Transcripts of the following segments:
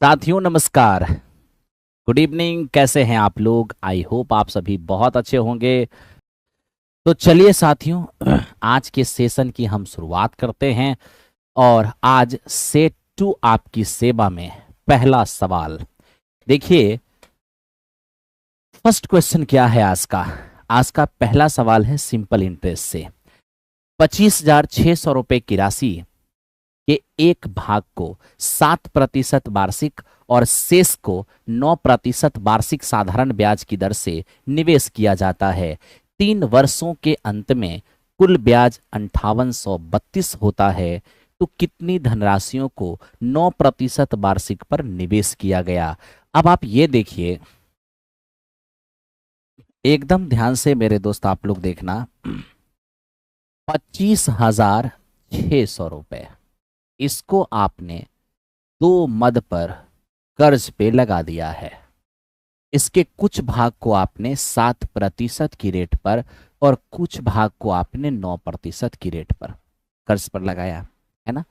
साथियों नमस्कार। Good evening. कैसे हैं आप लोग? आई होप आप सभी बहुत अच्छे होंगे। तो चलिए साथियों, आज के सेशन की हम शुरुआत करते हैं। और आज सेट टू आपकी सेवा में पहला सवाल देखिए। फर्स्ट क्वेश्चन क्या है आज का पहला सवाल है सिंपल इंटरेस्ट से। 25,600 रुपए की राशि के एक भाग को 7% वार्षिक और शेष को 9% वार्षिक साधारण ब्याज की दर से निवेश किया जाता है। 3 वर्षों के अंत में कुल ब्याज 5832 होता है। तो कितनी धनराशियों को 9% वार्षिक पर निवेश किया गया? अब आप ये देखिए, एकदम ध्यान से मेरे दोस्त आप लोग देखना। 25,600 रुपए, इसको आपने 2 मद पर कर्ज पे लगा दिया है। इसके कुछ भाग को आपने 7% की रेट पर और कुछ भाग को आपने 9% की रेट पर कर्ज पर लगाया है ना।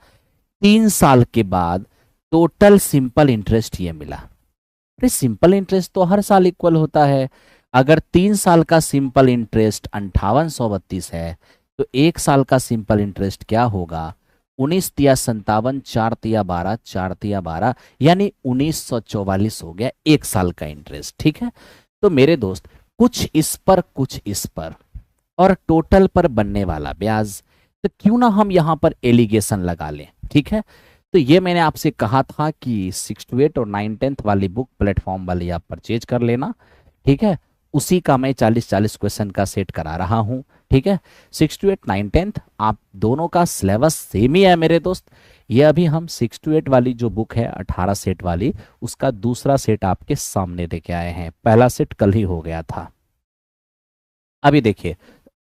3 साल के बाद टोटल सिंपल इंटरेस्ट ये मिला। अरे सिंपल इंटरेस्ट तो हर साल इक्वल होता है। अगर 3 साल का सिंपल इंटरेस्ट 5832 है तो 1 साल का सिंपल इंटरेस्ट क्या होगा? 19 × 57, 4 × 12, 4 × 12 यानी 1944 हो गया 1 साल का इंटरेस्ट। ठीक है। तो मेरे दोस्त कुछ इस पर कुछ इस पर और टोटल पर बनने वाला ब्याज, तो क्यों ना हम यहां पर एलिगेशन लगा लें। ठीक है। तो ये मैंने आपसे कहा था कि 6 to 8 और 9 10th वाली बुक प्लेटफॉर्म वाली आप परचेज कर लेना। ठीक है। उसी का मैं 40-40 क्वेश्चन का सेट करा रहा हूं। ठीक है। 6 to 8 9 10th आप दोनों का सिलेबस सेम ही है मेरे दोस्त। ये अभी हम 6 to 8 वाली जो बुक है 18 सेट वाली, उसका दूसरा सेट आपके सामने लेके आए हैं। पहला सेट कल ही हो गया था। अभी देखिए,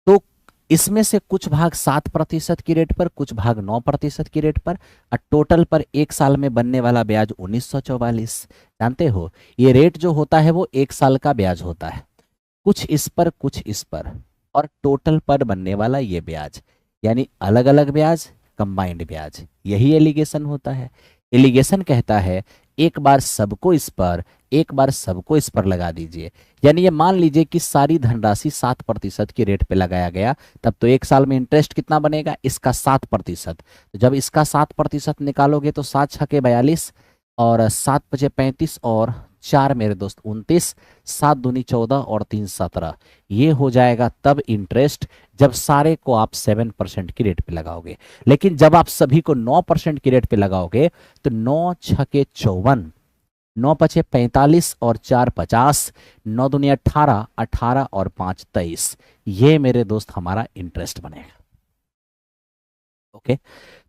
तो इसमें से कुछ भाग 7% की रेट पर, कुछ भाग 9% की रेट पर, और टोटल पर 1 साल में बनने वाला ब्याज 1944। जानते हो ये रेट जो होता है वो 1 साल का ब्याज होता है। कुछ इस पर कुछ इस पर और टोटल पर बनने वाला ये ब्याज, यानी अलग अलग ब्याज, कंबाइंड ब्याज, यही एलिगेशन होता है। एलिगेशन कहता है एक बार सबको इस पर, एक बार सबको इस पर लगा दीजिए। यानी ये मान लीजिए कि सारी धनराशि 7% की रेट पे लगाया गया, तब तो 1 साल में इंटरेस्ट कितना बनेगा? इसका 7%। तो जब इसका 7% निकालोगे तो 7 × 6 = 42 और 7 × 5 = 35 और 4 मेरे दोस्त 29, 7 दूनी 14 और 3 17। ये हो जाएगा तब इंटरेस्ट जब सारे को आप 7% की रेट पे लगाओगे। लेकिन जब आप सभी को 9% की रेट पे लगाओगे तो 9 × 6 = 54, 9 × 5 = 45 और 4 50, 9 दूनी 18, 18 और 5 23। ये मेरे दोस्त हमारा इंटरेस्ट बनेगा। ओके।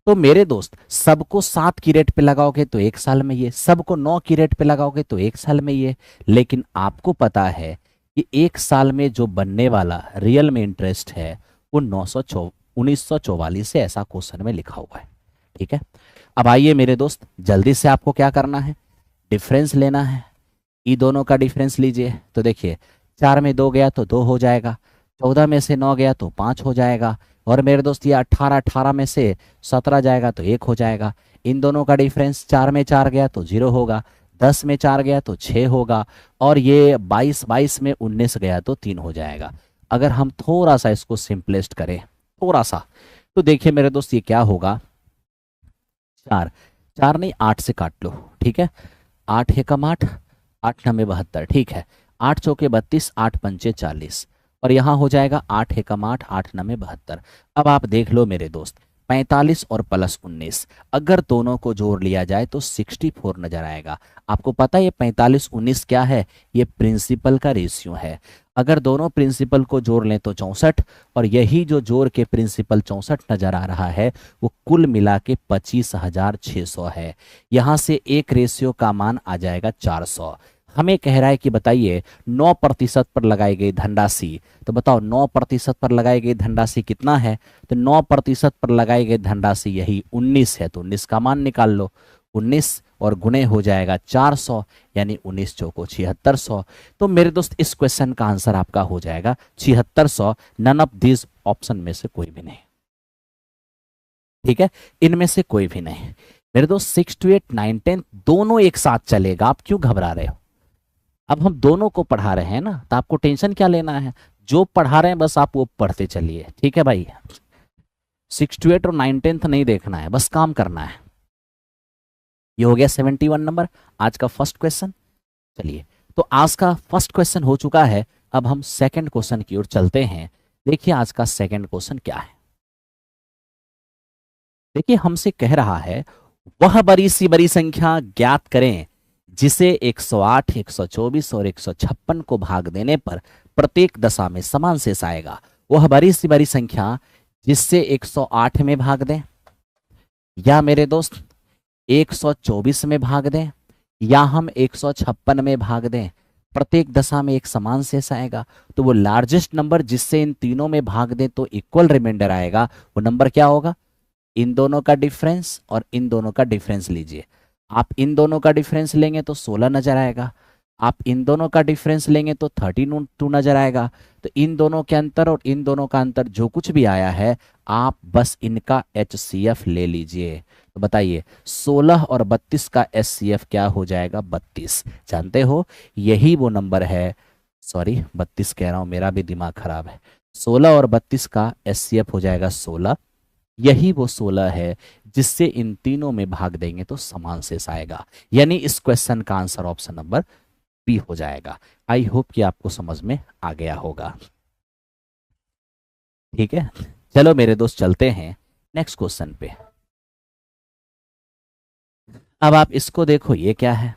तो मेरे दोस्त सबको 7 की रेट पे लगाओगे तो 1 साल में ये, सबको 9 की रेट पे लगाओगे तो 1 साल में ये। लेकिन आपको पता है कि 1 साल में जो बनने वाला रियल में इंटरेस्ट है वो 1944 से, ऐसा क्वेश्चन में लिखा हुआ है। ठीक है। अब आइए मेरे दोस्त, जल्दी से आपको क्या करना है? डिफरेंस लेना है। ई दोनों का डिफरेंस लीजिए। तो देखिए, 4 में 2 गया तो 2 हो जाएगा, 14 में से 9 गया तो 5 हो जाएगा, और मेरे दोस्त ये 18 में से 17 जाएगा तो 1 हो जाएगा। इन दोनों का डिफरेंस 4 में 4 गया तो 0 होगा, 10 में 4 गया तो 6 होगा, और ये 22 में 19 गया तो 3 हो जाएगा। अगर हम थोड़ा सा इसको सिंपलेस्ट करें, थोड़ा सा, तो देखिए मेरे दोस्त ये क्या होगा। 4, 4 नहीं 8 से काट लो। ठीक है। 8 एकम 8, 8 9 72। ठीक है। 8 चौके 32, 8 पंचे 40, और यहां हो जाएगा 8 एकम 8, 8 9 72। अब आप देख लो मेरे दोस्त, 45 और प्लस 19 अगर दोनों को जोड़ लिया जाए तो 64 नजर आएगा। आपको पता है ये 45 19 क्या है? ये प्रिंसिपल का रेशियो है। अगर दोनों प्रिंसिपल को जोड़ लें तो 64, और यही जो जोड़ के प्रिंसिपल 64 नजर आ रहा है वो कुल मिला के 25,600 है। यहां से एक रेशियो का मान आ जाएगा 400। हमें कह रहा है कि बताइए 9% पर लगाई गई धनराशि, तो बताओ 9% पर लगाई गई धनराशि कितना है? तो 9% पर लगाई गई धनराशि यही 19 है, तो 19 का मान निकाल लो। 19 और गुणे हो जाएगा 400, यानी 19 चौको 7600। तो मेरे दोस्त इस क्वेश्चन का आंसर आपका हो जाएगा 7600। नन ऑफ दिस ऑप्शन में से कोई भी नहीं। ठीक है, इनमें से कोई भी नहीं। मेरे दोस्त 6 to 8 9 10 दोनों एक साथ चलेगा, आप क्यों घबरा रहे हो? अब हम दोनों को पढ़ा रहे हैं ना, तो आपको टेंशन क्या लेना है, जो पढ़ा रहे हैं बस आप वो पढ़ते चलिए, ठीक है भाई। 6 to 8 और 9 10 नहीं देखना है, बस काम करना है। ये हो गया 71 नंबर, आज का फर्स्ट क्वेश्चन। चलिए, तो आज का फर्स्ट क्वेश्चन हो चुका है, अब हम सेकंड क्वेश्चन की ओर चलते हैं। देखिए आज का सेकंड क्वेश्चन क्या है। देखिए हमसे कह रहा है वह बड़ी सी बड़ी संख्या ज्ञात करें जिसे 108, 124 और 156 को भाग देने पर प्रत्येक दशा में समान शेष आएगा। वह बड़ी सी बड़ी संख्या जिससे 108 में भाग दें, या मेरे दोस्त 124 में भाग दें, या हम 156 में भाग दें, प्रत्येक दशा में एक समान शेष आएगा। तो वो लार्जेस्ट नंबर जिससे इन तीनों में भाग दें तो इक्वल रिमाइंडर आएगा, वो नंबर क्या होगा? इन दोनों का डिफरेंस और इन दोनों का डिफरेंस लीजिए। आप इन दोनों का डिफरेंस लेंगे तो 16 नजर आएगा, आप इन दोनों का डिफरेंस लेंगे तो 32 नजर आएगा। तो इन दोनों के अंतर और इन दोनों का अंतर जो कुछ भी आया है, आप बस इनका HCF ले लीजिए। तो बताइए 16 और 32 का HCF क्या हो जाएगा? 32। जानते हो यही वो नंबर है, सॉरी 32 कह रहा हूं, मेरा भी दिमाग खराब है। 16 और 32 का HCF हो जाएगा 16। यही वो 16 है जिससे इन तीनों में भाग देंगे तो समान शेष आएगा। यानी इस क्वेश्चन का आंसर ऑप्शन नंबर बी हो जाएगा। आई होप कि आपको समझ में आ गया होगा। ठीक है, चलो मेरे दोस्त चलते हैं नेक्स्ट क्वेश्चन पे। अब आप इसको देखो, ये क्या है?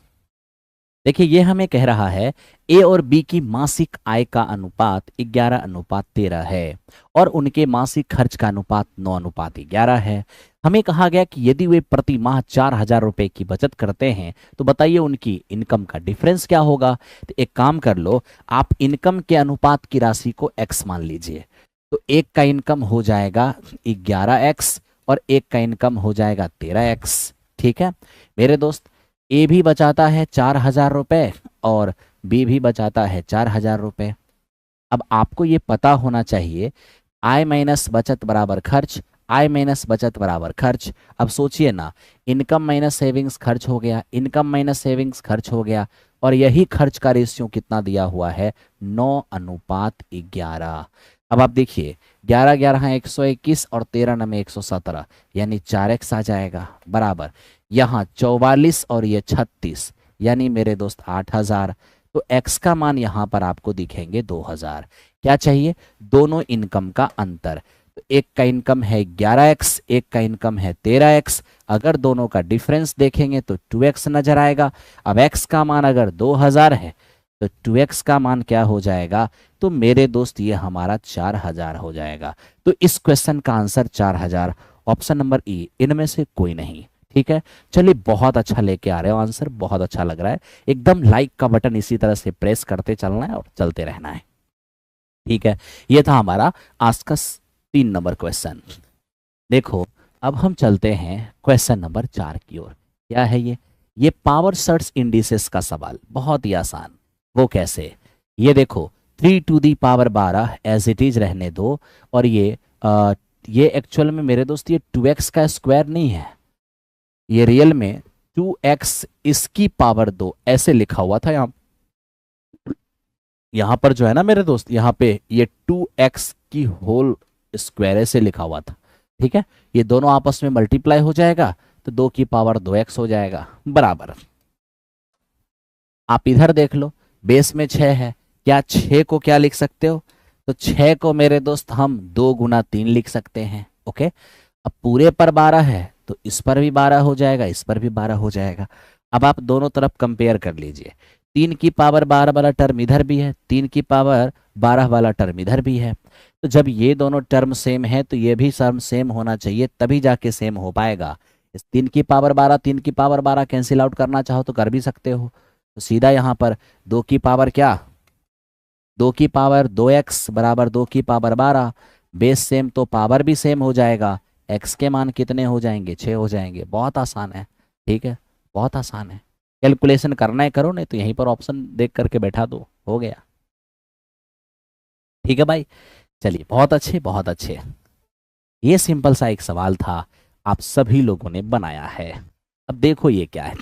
देखिए ये हमें कह रहा है ए और बी की मासिक आय का अनुपात 11:13 है और उनके मासिक खर्च का अनुपात 9:11 है। हमें कहा गया कि यदि वे प्रति माह 4,000 रुपए की बचत करते हैं तो बताइए उनकी इनकम का डिफरेंस क्या होगा। तो एक काम कर लो, आप इनकम के अनुपात की राशि को x मान लीजिए। तो एक का इनकम हो जाएगा 11x और एक का इनकम हो जाएगा 13x। ठीक है मेरे दोस्त, ए भी बचाता है 4,000 रुपए और बी भी बचाता है 4,000 रुपए। अब आपको ये पता होना चाहिए आय माइनस बचत बराबर खर्च, आय माइनस बचत बराबर खर्च। अब सोचिए ना, इनकम माइनस सेविंग्स खर्च हो गया, इनकम माइनस सेविंग्स खर्च हो गया, और यही खर्च का रेशियो कितना दिया हुआ है? 9:11। अब आप देखिए 11 11 121 और 13 9 117, यानी 4x आ जाएगा बराबर यहाँ 44 और ये 36, यानी मेरे दोस्त 8,000। तो x का मान यहाँ पर आपको दिखेंगे 2,000। क्या चाहिए? दोनों इनकम का अंतर। तो एक का इनकम है 11x, एक का इनकम है 13x। अगर दोनों का डिफरेंस देखेंगे तो 2x नजर आएगा। अब x का मान अगर 2,000 है तो 2x का मान क्या हो जाएगा? तो मेरे दोस्त ये हमारा 4,000 हो जाएगा। तो इस क्वेश्चन का आंसर 4,000, ऑप्शन नंबर ई, इनमें से कोई नहीं। ठीक है, चलिए बहुत अच्छा लेके आ रहे हो आंसर, बहुत अच्छा लग रहा है। एकदम लाइक का बटन इसी तरह से प्रेस करते चलना है और चलते रहना है। ठीक है, ये था हमारा आज का 3 नंबर क्वेश्चन। देखो अब हम चलते हैं क्वेश्चन नंबर 4 की ओर। क्या है ये पावर सर्च इंडिसेस का सवाल, बहुत ही आसान। वो कैसे? ये देखो 3 to the power 12 as it is रहने दो, और ये एक्चुअल में मेरे दोस्त ये 2x का स्क्वायर नहीं है, ये रियल में 2x इसकी पावर 2 ऐसे लिखा हुआ था। यहाँ पर जो है ना मेरे दोस्त, यहाँ पे ये 2x की होल स्क्वायर ऐसे लिखा हुआ था। ठीक है, ये दोनों आपस में मल्टीप्लाई हो जाएगा तो 2 की पावर 2x हो जाएगा बराबर। आप इधर देख लो, बेस में 6 है, क्या 6 को क्या लिख सकते हो? तो 6 को मेरे दोस्त हम 2 गुना 3 लिख सकते हैं। ओके, अब पूरे पर 12 है तो इस पर भी 12 हो जाएगा, इस पर भी 12 हो जाएगा। अब आप दोनों तरफ कंपेयर कर लीजिए, 3 की पावर 12 वाला टर्म इधर भी है, 3 की पावर 12 वाला टर्म इधर भी है। तो जब ये दोनों टर्म सेम है तो ये भी टर्म सेम होना चाहिए, तभी जाके सेम हो पाएगा। इस 3 की पावर 12 3 की पावर 12 कैंसिल आउट करना चाहो तो कर भी सकते हो। तो सीधा यहाँ पर 2 की पावर क्या, 2 की पावर 2x बराबर 2 की पावर 12, बेस सेम तो पावर भी सेम हो जाएगा। x के मान कितने हो जाएंगे? 6 हो जाएंगे। बहुत आसान है, ठीक है, बहुत आसान है। कैलकुलेशन करना है करो, नहीं तो यहीं पर ऑप्शन देख करके बैठा दो, हो गया। ठीक है भाई, चलिए बहुत अच्छे बहुत अच्छे। ये सिंपल सा एक सवाल था, आप सभी लोगों ने बनाया है। अब देखो ये क्या है,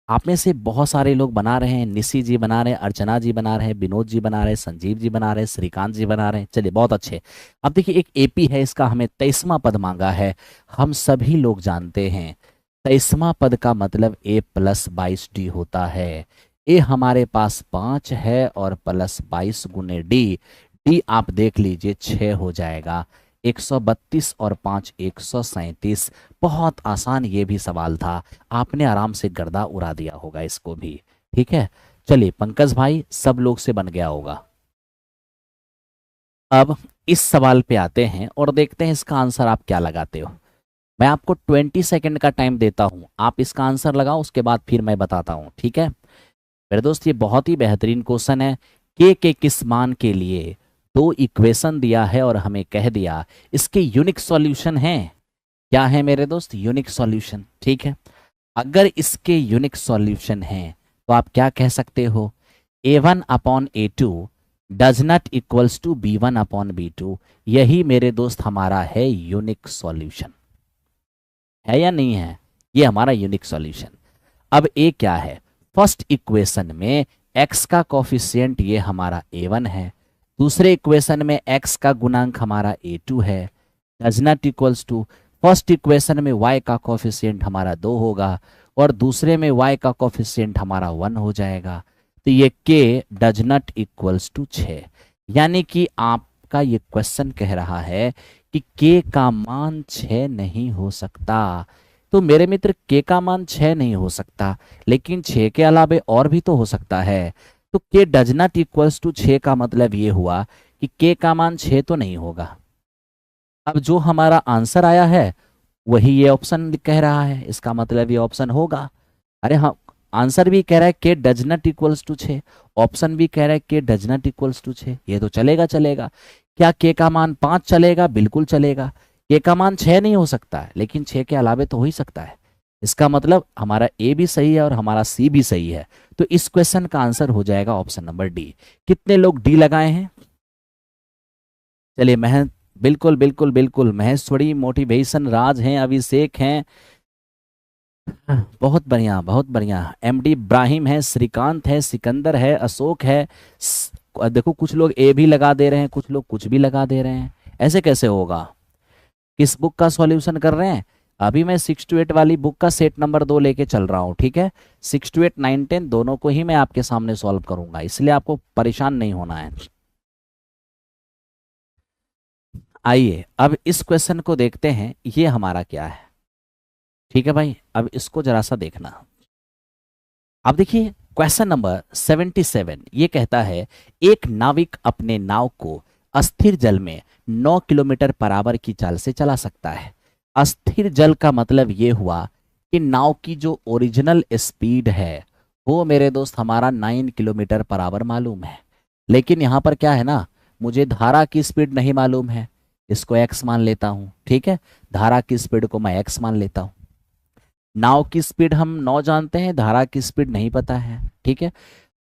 आप में से बहुत सारे लोग बना रहे हैं, निशी जी बना रहे हैं, अर्चना जी बना रहे हैं, विनोद जी बना रहे हैं, संजीव जी बना रहे हैं, श्रीकांत जी बना रहे हैं। चलिए बहुत अच्छे। अब देखिए एक एपी है, इसका हमें 23वां पद मांगा है। हम सभी लोग जानते हैं 23वां पद का मतलब a प्लस 22d होता है। ए हमारे पास 5 है और प्लस 22 गुने डी आप देख लीजिए 6 हो जाएगा। 132 और 5 137। बहुत आसान ये भी सवाल था, आपने आराम से गर्दा उड़ा दिया होगा इसको भी। ठीक है, चलिए पंकज भाई सब लोग से बन गया होगा। अब इस सवाल पे आते हैं और देखते हैं इसका आंसर आप क्या लगाते हो। मैं आपको 20 सेकंड का टाइम देता हूं, आप इसका आंसर लगाओ, उसके बाद फिर मैं बताता हूं। ठीक है मेरे दोस्त, ये बहुत ही बेहतरीन क्वेश्चन है। के किस मान के लिए दो इक्वेशन दिया है और हमें कह दिया इसके यूनिक सॉल्यूशन हैं। क्या है मेरे दोस्त, यूनिक सॉल्यूशन। ठीक है, अगर इसके यूनिक सॉल्यूशन हैं तो आप क्या कह सकते हो, a1/a2 does not equals to b1/b2। यही मेरे दोस्त हमारा है यूनिक सॉल्यूशन, है या नहीं है, ये हमारा यूनिक सॉल्यूशन। अब ए क्या है, फर्स्ट इक्वेशन में x का कोफिशिएंट ये हमारा a1 है, दूसरे इक्वेशन में x का गुणांक हमारा a2 है, does not equals to first equation में y का कोफिशिएंट हमारा 2 होगा और दूसरे में y का कोफिशिएंट हमारा 1 हो जाएगा। तो ये k does not equals to 6, यानी कि आपका ये क्वेश्चन कह रहा है कि k का मान 6 नहीं हो सकता। तो मेरे मित्र k का मान 6 नहीं हो सकता, लेकिन 6 के अलावे और भी तो हो सकता है। तो k does not equals to 6 का मतलब ये हुआ कि k का मान 6 तो नहीं होगा। अब जो हमारा आंसर आया है वही ये ऑप्शन कह रहा है, इसका मतलब ये ऑप्शन होगा। अरे हाँ, आंसर भी कह रहा है K does not equals to 6, option भी कह रहा है K does not equals to 6, ये तो चलेगा चलेगा। क्या के का मान 5 चलेगा, बिल्कुल चलेगा। के का मान 6 नहीं हो सकता है, लेकिन 6 के अलावे तो हो ही सकता है। इसका मतलब हमारा ए भी सही है और हमारा सी भी सही है। तो इस क्वेश्चन का आंसर हो जाएगा ऑप्शन नंबर डी। कितने लोग डी लगाए हैं, चलिए महंत, बिल्कुल बिल्कुल बिल्कुल, महेश्वरी, मोटिवेशन, राज हैं, अभिषेक हैं, बहुत बढ़िया बहुत बढ़िया, एमडी इब्राहिम है, श्रीकांत है, सिकंदर है, अशोक है। देखो कुछ लोग ए भी लगा दे रहे हैं, कुछ लोग कुछ भी लगा दे रहे हैं, ऐसे कैसे होगा। किस बुक का सॉल्यूशन कर रहे हैं, अभी मैं 6 to 8 वाली बुक का सेट नंबर 2 लेके चल रहा हूँ। ठीक है, 6 to 8 9 10 दोनों को ही मैं आपके सामने सॉल्व करूंगा, इसलिए आपको परेशान नहीं होना है। आइए अब इस क्वेश्चन को देखते हैं, ये हमारा क्या है। ठीक है भाई, अब इसको जरा सा देखना। अब देखिए क्वेश्चन नंबर 77 ये कहता है एक नाविक अपने नाव को अस्थिर जल में 9 किलोमीटर पर आवर की चाल से चला सकता है। अस्थिर जल का मतलब ये हुआ कि नाव की जो ओरिजिनल स्पीड है वो मेरे दोस्त हमारा 9 किलोमीटर पर आवर मालूम है, लेकिन यहाँ पर क्या है ना, मुझे धारा की स्पीड नहीं मालूम है, इसको x मान लेता हूँ। ठीक है, धारा की स्पीड को मैं x मान लेता हूँ। नाव की स्पीड हम 9 जानते हैं, धारा की स्पीड नहीं पता है। ठीक है,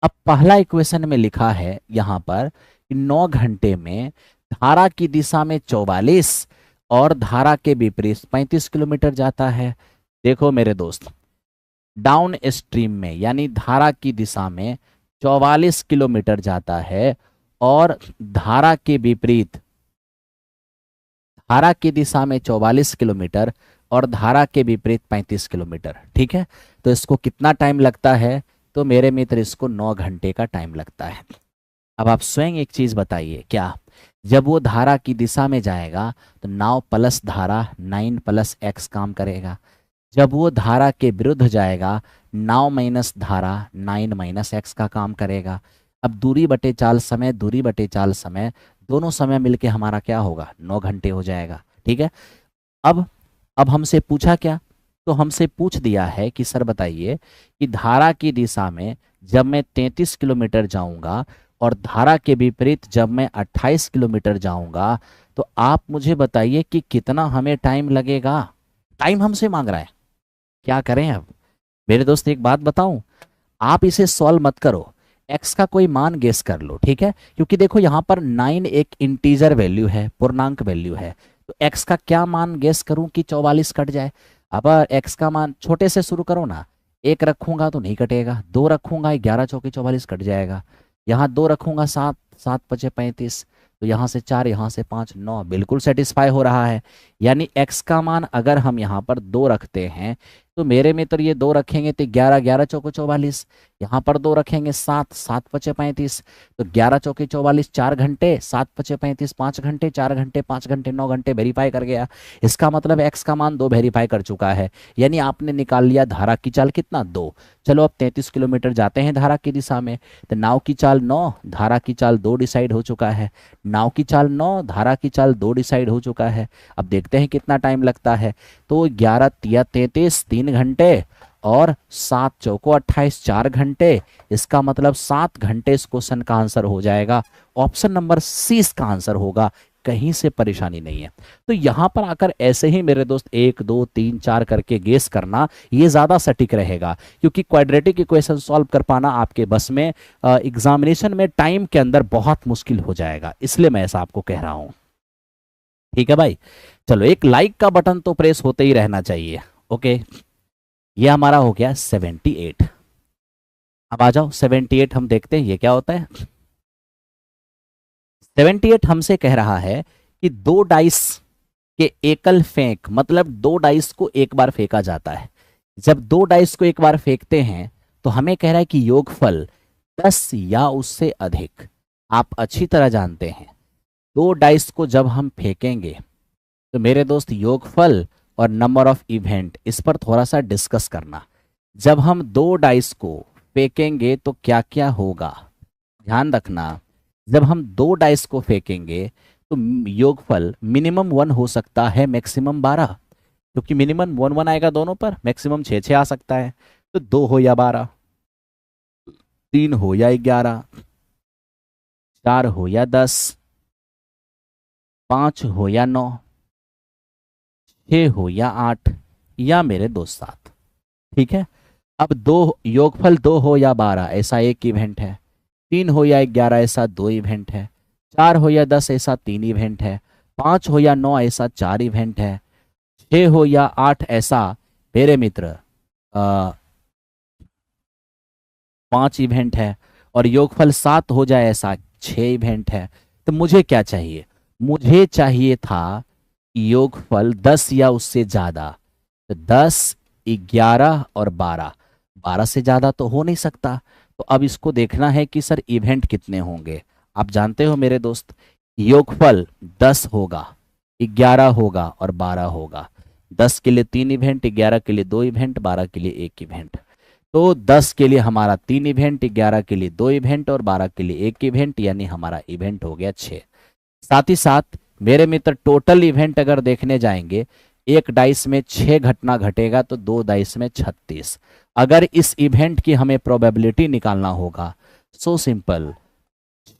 अब पहला इक्वेशन में लिखा है यहाँ पर कि 9 घंटे में धारा की दिशा में 44 और धारा के विपरीत 35 किलोमीटर जाता है। देखो मेरे दोस्त, डाउन स्ट्रीम में यानी धारा की दिशा में 44 किलोमीटर जाता है और धारा के विपरीत, धारा की दिशा में 44 किलोमीटर और धारा के विपरीत 35 किलोमीटर। ठीक है, तो इसको कितना टाइम लगता है, तो मेरे मित्र इसको 9 घंटे का टाइम लगता है। अब आप स्वयं एक चीज बताइए, क्या जब वो धारा की दिशा में जाएगा तो नाव प्लस धारा 9 प्लस x काम करेगा, जब वो धारा के विरुद्ध जाएगा नाव माइनस धारा 9 माइनस x का काम करेगा। अब दूरी बटे चाल समय, दूरी बटे चाल समय, दोनों समय मिलके हमारा क्या होगा, 9 घंटे हो जाएगा। ठीक है, अब हमसे पूछा क्या, तो हमसे पूछ दिया है कि सर बताइए कि धारा की दिशा में जब मैं 33 किलोमीटर जाऊंगा और धारा के विपरीत जब मैं 28 किलोमीटर जाऊंगा, तो आप मुझे बताइए कि कितना हमें टाइम लगेगा। टाइम हमसे मांग रहा है, क्या करें अब। मेरे दोस्त एक बात बताऊं, आप इसे सॉल्व मत करो, x का कोई मान गेस कर लो। ठीक है, क्योंकि देखो यहाँ पर 9 एक इंटीजर वैल्यू है, पूर्णांक वैल्यू है, तो x का क्या मान गेस करूं कि 44 कट जाए। अब एक्स का मान छोटे से शुरू करो ना। एक रखूंगा तो नहीं कटेगा, दो रखूंगा 11 चौके 44 कट जाएगा। यहाँ दो रखूंगा 7, 7 पचे 35, तो यहाँ से 4, यहाँ से 5, 9, बिल्कुल सेटिस्फाई हो रहा है। यानी x का मान अगर हम यहाँ पर 2 रखते हैं तो मेरे मित्र ये 2 रखेंगे तो 11, 11 चौके 44, यहाँ पर 2 रखेंगे 7, 7 पचे 35, तो 11 चौके 44 4 घंटे, 7 पचे 35 5 घंटे, 4 घंटे 5 घंटे 9 घंटे वेरीफाई कर गया। इसका मतलब x का मान 2 वेरीफाई कर चुका है। यानी आपने निकाल लिया धारा की चाल कितना 2। चलो अब 33 किलोमीटर जाते हैं धारा की दिशा में, तो नाव की चाल 9, धारा की चाल 2 डिसाइड हो चुका है। नाव की चाल 9, धारा की चाल 2 डिसाइड हो चुका है। अब देखते हैं कितना टाइम लगता है। तो 11 तिया 33 3 घंटे और 7 चौको 28 4 घंटे। इसका मतलब 7 घंटे इस क्वेश्चन का आंसर हो जाएगा। ऑप्शन नंबर सी इसका आंसर होगा, कहीं से परेशानी नहीं है। तो यहां पर आकर ऐसे ही मेरे दोस्त 1 2 3 4 करके गेस करना ये ज्यादा सटीक रहेगा, क्योंकि क्वाड्रेटिक इक्वेशन सॉल्व कर पाना आपके बस में एग्जामिनेशन में टाइम के अंदर बहुत मुश्किल हो जाएगा, इसलिए मैं ऐसा आपको कह रहा हूं। ठीक है भाई, चलो एक लाइक का बटन तो प्रेस होते ही रहना चाहिए। ओके, ये हमारा हो गया 78। अब आ जाओ 78 हम देखते हैं ये क्या होता है। 78 हमसे कह रहा है कि 2 डाइस के एकल फेंक, मतलब 2 डाइस को एक बार फेंका जाता है। जब 2 डाइस को एक बार फेंकते हैं तो हमें कह रहा है कि योगफल 10 या उससे अधिक। आप अच्छी तरह जानते हैं 2 डाइस को जब हम फेंकेंगे तो मेरे दोस्त योगफल और नंबर ऑफ इवेंट, इस पर थोड़ा सा डिस्कस करना। जब हम 2 डाइस को फेंकेंगे तो क्या क्या होगा, ध्यान रखना। जब हम 2 डाइस को फेंकेंगे तो योगफल मिनिमम 1 हो सकता है, मैक्सिमम 12, क्योंकि मिनिमम 1 1 आएगा दोनों पर, मैक्सिमम 6 6 आ सकता है। तो 2 हो या 12, 3 हो या 11, 4 हो या 10, 5 हो या 9, 6 हो या 8, या मेरे दोस्त 7। ठीक है, अब 2 योगफल 2 हो या 12 ऐसा एक इवेंट है, 3 हो या 11 ऐसा 2 इवेंट है, 4 हो या 10 ऐसा 3 इवेंट है, 5 हो या 9 ऐसा 4 इवेंट है, 6 हो या 8 ऐसा मेरे मित्र 5 इवेंट है, और योगफल 7 हो जाए ऐसा 6 इवेंट है। तो मुझे क्या चाहिए, मुझे चाहिए था योगफल 10 या उससे ज्यादा। तो 10, 11 और 12, 12 से ज्यादा तो हो नहीं सकता। तो अब इसको देखना है कि सर इवेंट कितने होंगे। आप जानते हो मेरे दोस्त योगफल 10 होगा, 11 होगा और 12 होगा। 10 के लिए 3 इवेंट, 11 के लिए 2 इवेंट, 12 के लिए 1 इवेंट। तो 10 के लिए हमारा 3 इवेंट, 11 के लिए 2 इवेंट और 12 के लिए 1 इवेंट, यानी हमारा इवेंट हो गया 6। साथ ही साथ मेरे मित्र टोटल इवेंट अगर देखने जाएंगे, एक डाइस में 6 घटना घटेगा तो 2 डाइस में 36। अगर इस इवेंट की हमें प्रोबेबिलिटी निकालना होगा, सो सिंपल,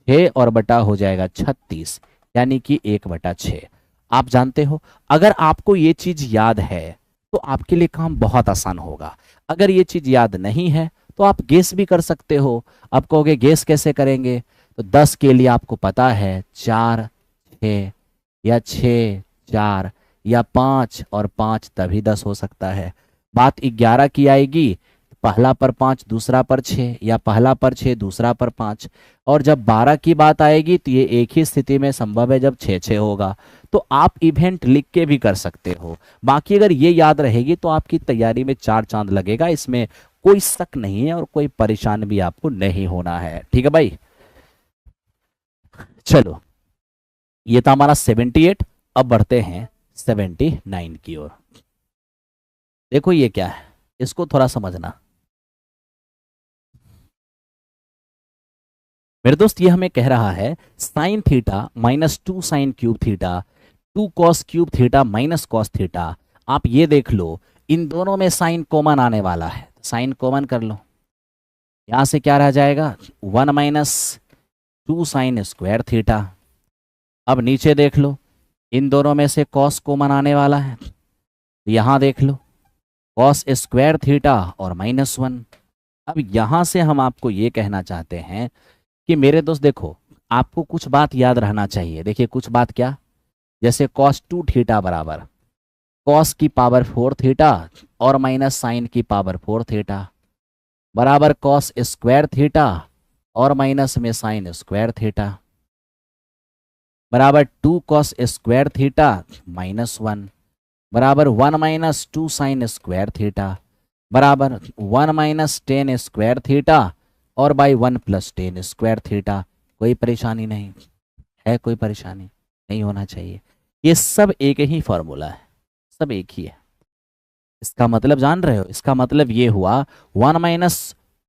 6 और बटा हो जाएगा 36, यानी कि 1/6। आप जानते हो अगर आपको ये चीज याद है तो आपके लिए काम बहुत आसान होगा। अगर ये चीज याद नहीं है तो आप गेस भी कर सकते हो। आप कहोगे गेस कैसे करेंगे, तो 10 के लिए आपको पता है 4 6 या 6 4 या 5 और 5 तभी 10 हो सकता है। बात 11 की आएगी, पहला पर 5 दूसरा पर 6, या पहला पर 6 दूसरा पर 5। और जब 12 की बात आएगी तो ये एक ही स्थिति में संभव है जब 6 6 होगा। तो आप इवेंट लिख के भी कर सकते हो। बाकी अगर ये याद रहेगी तो आपकी तैयारी में 4 चांद लगेगा, इसमें कोई शक नहीं है और कोई परेशान भी आपको नहीं होना है। ठीक है भाई, चलो ये था हमारा 78। अब बढ़ते हैं 79 की ओर। देखो ये क्या है, इसको थोड़ा समझना मेरे दोस्त। ये हमें कह रहा है sine theta -2 sine cube theta 2 cos cube theta minus cos theta. आप ये देख लो इन दोनों में साइन कॉमन आने वाला है, साइन कॉमन कर लो। यहां से क्या रह जाएगा 1 - 2 साइन स्क्वायर थीटा। अब नीचे देख लो इन दोनों में से कॉस कॉमन आने वाला है, यहां देख लो कॉस स्क्वायर थीटा और -1। अब यहां से हम आपको ये कहना चाहते हैं कि मेरे दोस्त देखो आपको कुछ बात याद रहना चाहिए। देखिए कुछ बात क्या, जैसे cos 2 थीटा बराबर कॉस की पावर 4 थीटा और माइनस साइन की पावर 4 थीटा बराबर कॉस स्क्वायर थीटा और माइनस में साइन स्क्वायर थीटा बराबर 2 कॉस स्क्वायर थीटा -1 बराबर 1 माइनस 2 साइन स्क्वायर थीटा बराबर 1 माइनस 10 स्क्वायर थीटा और बाई 1 प्लस 10 स्क्वायर थीटा। कोई परेशानी नहीं है, कोई परेशानी नहीं होना चाहिए। ये सब एक ही फॉर्मूला है, सब एक ही है। इसका मतलब जान रहे हो, इसका मतलब ये हुआ 1 माइनस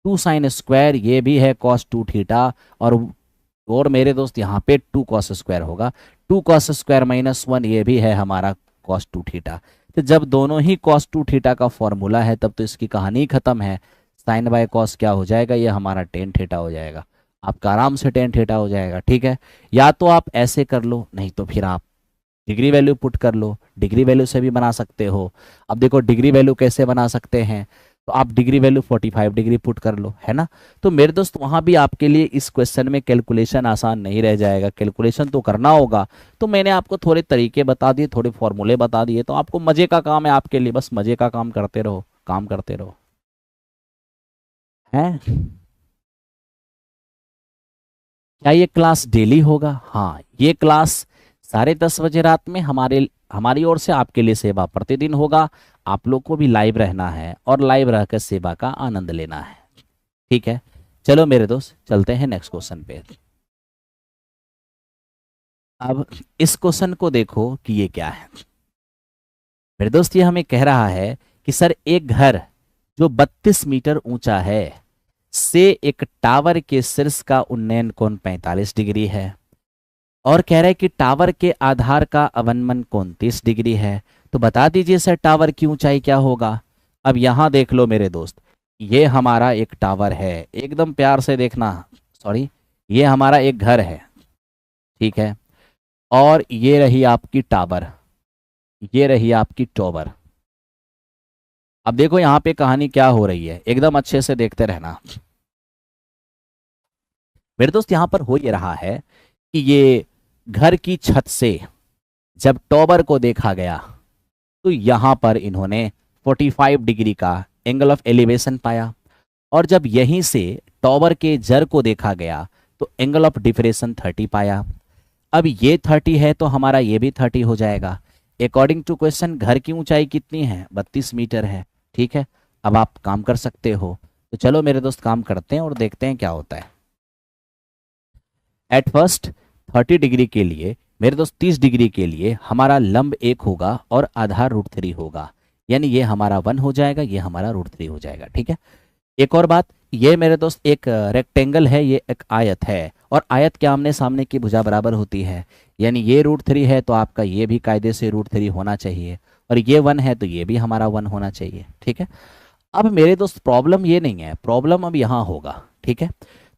2 साइन स्क्वायर ये भी है कॉस 2 थीटा और मेरे दोस्त यहाँ पे 2 कॉस स्क्वायर होगा, 2 कॉस स्क्वायर -1 ये भी है हमारा कॉस 2 थीटा। तो जब दोनों ही कॉस 2 थीटा का फॉर्मूला है तब तो इसकी कहानी खत्म है। साइन बाय कॉस क्या हो जाएगा, ये हमारा टेन थीटा हो जाएगा, आपका आराम से टेन थीटा हो जाएगा। ठीक है, या तो आप ऐसे कर लो, नहीं तो फिर आप डिग्री वैल्यू पुट कर लो, डिग्री वैल्यू से भी बना सकते हो। अब देखो डिग्री वैल्यू कैसे बना सकते हैं, तो आप डिग्री वैल्यू 45 डिग्री पुट कर लो, है ना। तो मेरे दोस्त वहाँ भी आपके लिए इस क्वेश्चन में कैलकुलेशन आसान नहीं रह जाएगा, कैलकुलेशन तो करना होगा। तो मैंने आपको थोड़े तरीके बता दिए, थोड़े फॉर्मूले बता दिए, तो आपको मजे का काम है आपके लिए, बस मजे का काम करते रहो, काम करते रहो, हैं। क्या ये क्लास डेली होगा? हाँ, ये क्लास 10:30 बजे रात में हमारी ओर से आपके लिए सेवा प्रतिदिन होगा। आप लोग को भी लाइव रहना है और लाइव रहकर सेवा का आनंद लेना है। ठीक है, चलो मेरे दोस्त चलते हैं नेक्स्ट क्वेश्चन पे। अब इस क्वेश्चन को देखो कि ये क्या है। मेरे दोस्त ये हमें कह रहा है कि सर एक घर जो 32 मीटर ऊंचा है से एक टावर के शीर्ष का उन्नयन कोण 45 डिग्री है और कह रहा है कि टावर के आधार का अवनमन कोण 30 डिग्री है। तो बता दीजिए सर टावर की ऊंचाई क्या होगा। अब यहां देख लो मेरे दोस्त, ये हमारा एक टावर है, एकदम प्यार से देखना, सॉरी, ये हमारा एक घर है, ठीक है, और ये रही आपकी टावर, ये रही आपकी टॉवर। अब देखो यहाँ पे कहानी क्या हो रही है, एकदम अच्छे से देखते रहना मेरे दोस्त। यहाँ पर हो ये रहा है कि ये घर की छत से जब टॉवर को देखा गया तो यहाँ पर इन्होंने 45 डिग्री का एंगल ऑफ एलिवेशन पाया और जब यहीं से टॉवर के जर को देखा गया तो एंगल ऑफ डिफरेंशन 30 पाया। अब ये 30 है तो हमारा ये भी 30 हो जाएगा। अकॉर्डिंग टू क्वेश्चन घर की ऊंचाई कितनी है, 32 मीटर है। ठीक है, अब आप काम कर सकते हो, तो चलो मेरे दोस्त काम करते हैं और देखते हैं क्या होता है। एट फर्स्ट 30 डिग्री के लिए मेरे दोस्त 30 डिग्री के लिए हमारा लंब 1 होगा और आधार √3 होगा, यानी ये हमारा 1 हो जाएगा, ये हमारा √3 हो जाएगा। ठीक है, एक और बात, ये मेरे दोस्त एक रेक्टेंगल है, ये एक आयत है और आयत के आमने सामने की भुजा बराबर होती है, यानी ये √3 है तो आपका ये भी कायदे से √3 होना चाहिए और ये 1 है तो ये भी हमारा 1 होना चाहिए। ठीक है, अब मेरे दोस्त प्रॉब्लम ये नहीं है, प्रॉब्लम अब यहाँ होगा। ठीक है,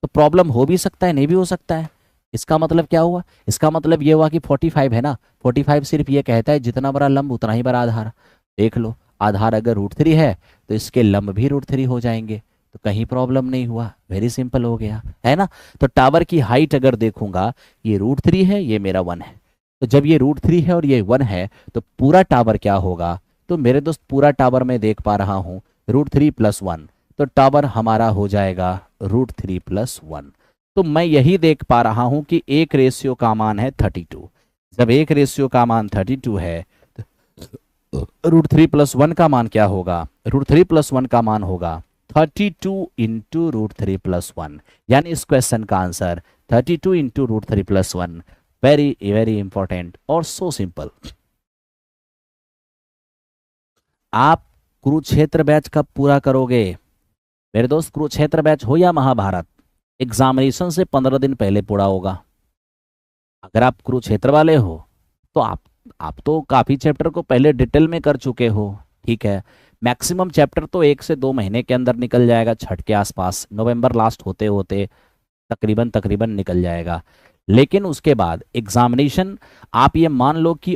तो प्रॉब्लम हो भी सकता है, नहीं भी हो सकता है। इसका मतलब क्या हुआ, इसका मतलब ये हुआ कि 45 है ना, 45 सिर्फ ये कहता है जितना बड़ा लंब उतना ही बड़ा आधार। देख लो, आधार अगर √3 है तो इसके लंब भी √3 हो जाएंगे, तो कहीं प्रॉब्लम नहीं हुआ, वेरी सिंपल हो गया, है ना। तो टावर की हाइट अगर देखूंगा, ये √3 है, ये मेरा 1 है, तो जब ये √3 है और ये 1 है तो पूरा टावर क्या होगा, तो मेरे दोस्त पूरा टावर मैं देख पा रहा हूँ √3 + 1, तो टावर हमारा हो जाएगा √3 + 1। तो मैं यही देख पा रहा हूं कि एक रेशियो का मान है 32। जब एक रेशियो का मान 32 है तो √3 + 1 का मान क्या होगा, √3 + 1 का मान होगा 32 इंटू √3 + 1, यानी इस क्वेश्चन का answer 32 into √3 + 1। Very very important और सो सिंपल। आप कुरुक्षेत्र बैच कब पूरा करोगे मेरे दोस्त? कुरुक्षेत्र बैच हो या महाभारत, एग्जामिनेशन से 15 दिन पहले पूरा होगा। अगर आप कुरुक्षेत्र वाले हो तो आप तो काफ़ी चैप्टर को पहले डिटेल में कर चुके हो। ठीक है, मैक्सिमम चैप्टर तो 1 से 2 महीने के अंदर निकल जाएगा, छठ के आसपास, नवंबर लास्ट होते होते तकरीबन निकल जाएगा। लेकिन उसके बाद एग्जामिनेशन, आप ये मान लो कि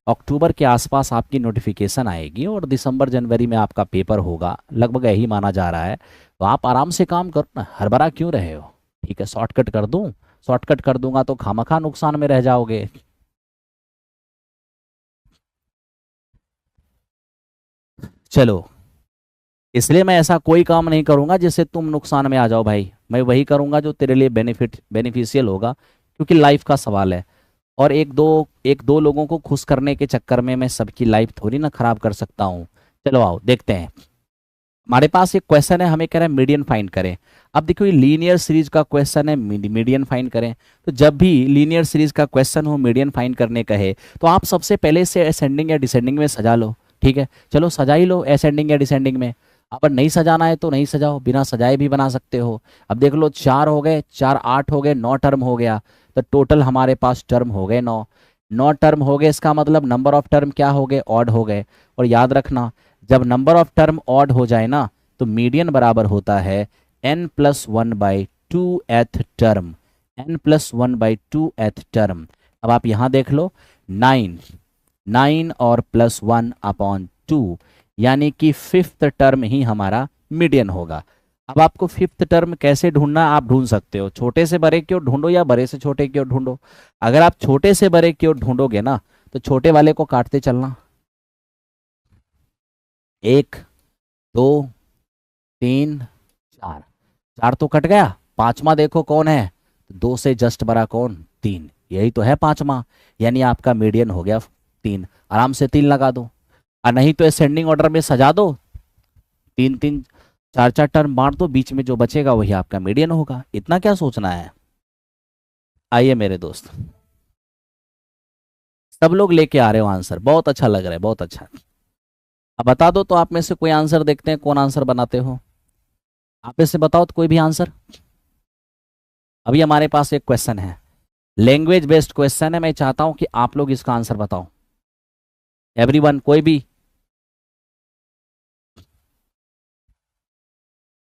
अक्टूबर के आसपास आपकी नोटिफिकेशन आएगी और दिसंबर जनवरी में आपका पेपर होगा, लगभग यही माना जा रहा है। तो आप आराम से काम करो ना, हड़बड़ा क्यों रहे हो। ठीक है, शॉर्टकट कर दूं, शॉर्टकट कर दूंगा तो खामखा नुकसान में रह जाओगे। चलो, इसलिए मैं ऐसा कोई काम नहीं करूंगा जिससे तुम नुकसान में आ जाओ भाई। मैं वही करूंगा जो तेरे लिए बेनिफिशियल होगा, क्योंकि लाइफ का सवाल है। और एक दो लोगों को खुश करने के चक्कर में मैं सबकी लाइफ थोड़ी ना खराब कर सकता हूँ। चलो आओ देखते हैं। हमारे पास एक क्वेश्चन है, हमें कह रहा है मीडियन फाइंड करें। अब देखो ये लीनियर सीरीज का क्वेश्चन है, मीडियन फाइंड करें। तो जब भी लीनियर सीरीज का क्वेश्चन हो, मीडियन फाइंड करने कहे, तो आप सबसे पहले से असेंडिंग या डिसेंडिंग में सजा लो। ठीक है, चलो सजा ही लो असेंडिंग या डिसेंडिंग में। अगर नहीं सजाना है तो नहीं सजाओ, बिना सजाए भी बना सकते हो। अब देख लो, 4 हो गए, 4 8 हो गए, 9 टर्म हो गया। तो टोटल हमारे पास टर्म हो गए 9। 9 टर्म हो गए, इसका मतलब नंबर ऑफ टर्म क्या हो गए, ऑड हो गए। और याद रखना, जब नंबर ऑफ टर्म ऑड हो जाए ना, तो मीडियन बराबर होता है n+1/2 th term. n+1/2 term. अब आप यहां देख लो, 9 9 और +1/2, यानी कि 5th टर्म ही हमारा मीडियन होगा। अब आपको 5th टर्म कैसे ढूंढना, आप ढूंढ सकते हो, छोटे से बड़े की ओर ढूंढो या बड़े से छोटे की ओर ढूंढो। अगर आप छोटे से बड़े की ओर ढूंढोगे ना, तो छोटे वाले को काटते चलना। 1 2 3 4, 4 तो कट गया। पांचवा देखो कौन है, 2 से जस्ट बड़ा कौन, 3। यही तो है पांचवा, यानी आपका मीडियन हो गया 3। आराम से 3 लगा दो, और नहीं तो असेंडिंग ऑर्डर में सजा दो, 3 3 4 4 टर्म बांट दो, बीच में जो बचेगा वही आपका मीडियन होगा। इतना क्या सोचना है। आइए मेरे दोस्त, सब लोग लेके आ रहे हो आंसर, बहुत अच्छा लग रहा है, बहुत अच्छा। अब बता दो तो आप में से कोई आंसर, देखते हैं कौन आंसर बनाते हो। आप में से बताओ तो कोई भी आंसर। अभी हमारे पास एक क्वेश्चन है, लैंग्वेज बेस्ड क्वेश्चन है। मैं चाहता हूं कि आप लोग इसका आंसर बताओ, एवरीवन, कोई भी।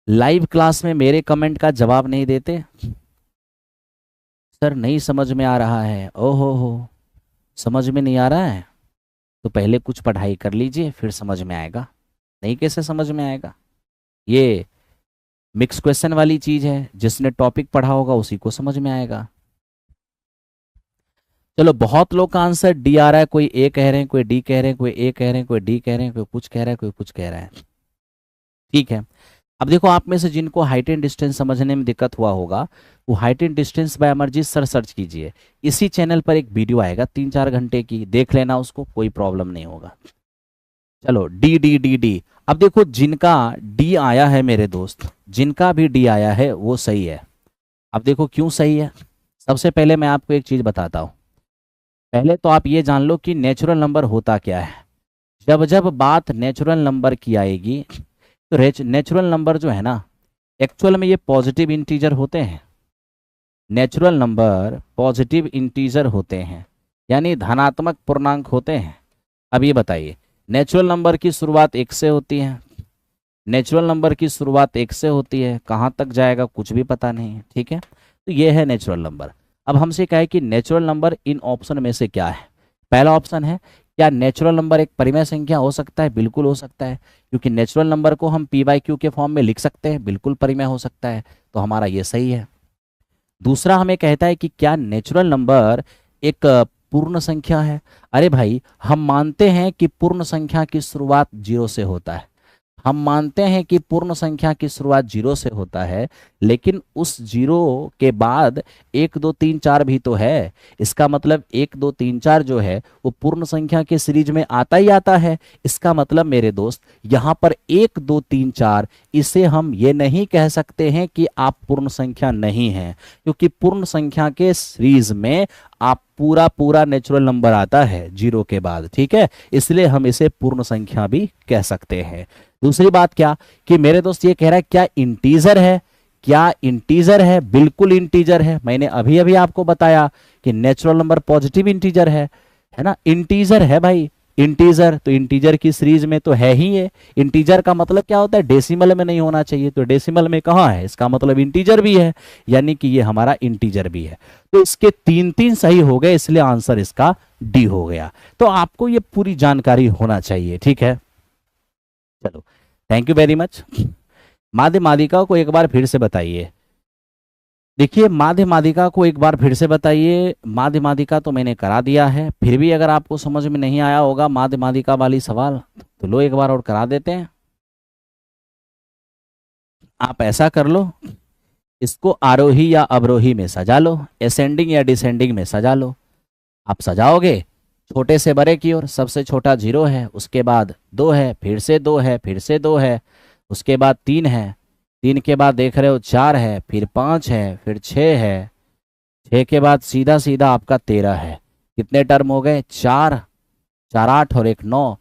लाइव क्लास में मेरे कमेंट का जवाब नहीं देते। सर नहीं समझ में आ रहा है, ओहो हो, समझ में नहीं आ रहा है तो पहले कुछ पढ़ाई कर लीजिए, फिर समझ में आएगा। नहीं कैसे समझ में आएगा, ये मिक्स क्वेश्चन वाली चीज है, जिसने टॉपिक पढ़ा होगा उसी को समझ में आएगा। चलो, बहुत लोग का आंसर डी आ रहा है, कोई ए कह रहे हैं, कोई डी कह रहे हैं, कोई ए कह रहे हैं, कोई डी कह रहे हैं, कोई कुछ कह रहा है, कोई कुछ कह रहा है। ठीक है, अब देखो आप में से जिनको हाइट एंड डिस्टेंस समझने में दिक्कत हुआ होगा, वो height and distance by Amarjeet sir search कीजिए। इसी चैनल पर एक वीडियो आएगा 3-4 घंटे की, देख लेना उसको, कोई प्रॉब्लम नहीं होगा। चलो, डी डी डी डी। अब देखो, जिनका डी आया है मेरे दोस्त, जिनका भी डी आया है वो सही है। अब देखो क्यों सही है। सबसे पहले मैं आपको एक चीज बताता हूं। पहले तो आप ये जान लो कि नेचुरल नंबर होता क्या है। जब जब बात नेचुरल नंबर की आएगी, तो नेचुरल नंबर जो है ना, एक्चुअल में ये पॉजिटिव इंटीजर होते हैं। नेचुरल नंबर पॉजिटिव इंटीजर होते हैं, यानी धनात्मक पूर्णांक होते हैं। अब ये बताइए, नेचुरल नंबर की शुरुआत 1 से होती है। नेचुरल नंबर की शुरुआत 1 से होती है, कहाँ तक जाएगा कुछ भी पता नहीं है। ठीक है, तो ये है नेचुरल नंबर। अब हमसे कहा है कि नेचुरल नंबर इन ऑप्शन में से क्या है। पहला ऑप्शन है, क्या नेचुरल नंबर एक परिमेय संख्या हो सकता है। बिल्कुल हो सकता है, क्योंकि नेचुरल नंबर को हम p/q के फॉर्म में लिख सकते हैं, बिल्कुल परिमेय हो सकता है, तो हमारा ये सही है। दूसरा हमें कहता है कि क्या नेचुरल नंबर एक पूर्ण संख्या है। अरे भाई, हम मानते हैं कि पूर्ण संख्या की शुरुआत 0 से होता है। हम मानते हैं कि पूर्ण संख्या की शुरुआत 0 से होता है, लेकिन उस 0 के बाद 1 2 3 4 भी तो है। इसका मतलब 1 2 3 4 जो है वो पूर्ण संख्या के सीरीज में आता ही आता है। इसका मतलब मेरे दोस्त, यहाँ पर 1 2 3 4, इसे हम ये नहीं कह सकते हैं कि आप पूर्ण संख्या नहीं हैं, क्योंकि पूर्ण संख्या के सीरीज में आप पूरा पूरा नेचुरल नंबर आता है 0 के बाद। ठीक है, इसलिए हम इसे पूर्ण संख्या भी कह सकते हैं। दूसरी बात क्या, कि मेरे दोस्त ये कह रहा है क्या इंटीजर है। क्या इंटीजर है, बिल्कुल इंटीजर है। मैंने अभी अभी आपको बताया कि नेचुरल नंबर पॉजिटिव इंटीजर है ना, इंटीजर है भाई। इंटीजर तो इंटीजर की सीरीज में तो है ही ये। इंटीजर का मतलब क्या होता है, डेसिमल में नहीं होना चाहिए, तो डेसिमल में कहाँ है, इसका मतलब इंटीजर भी है, यानी कि ये हमारा इंटीजर भी है। तो इसके 3 सही हो गए, इसलिए आंसर इसका डी हो गया। तो आपको ये पूरी जानकारी होना चाहिए। ठीक है, चलो, थैंक यू वेरी मच। माध्यमालिका को एक बार फिर से बताइए। देखिए माध्य माध्यिका को एक बार फिर से बताइए। माध्य माध्यिका तो मैंने करा दिया है, फिर भी अगर आपको समझ में नहीं आया होगा माध्य माध्यिका वाली सवाल, तो लो एक बार और करा देते हैं। आप ऐसा कर लो, इसको आरोही या अवरोही में सजा लो, असेंडिंग या डिसेंडिंग में सजा लो। आप सजाओगे छोटे से बड़े की ओर, सबसे छोटा 0 है, उसके बाद 2 है, फिर से 2 है, फिर से 2 है, उसके बाद 3 है, 3 के बाद देख रहे हो 4 है, फिर 5 है, फिर 6 है, 6 के बाद सीधा सीधा आपका 13 है। कितने टर्म हो गए? 4, 4 8 और एक 9,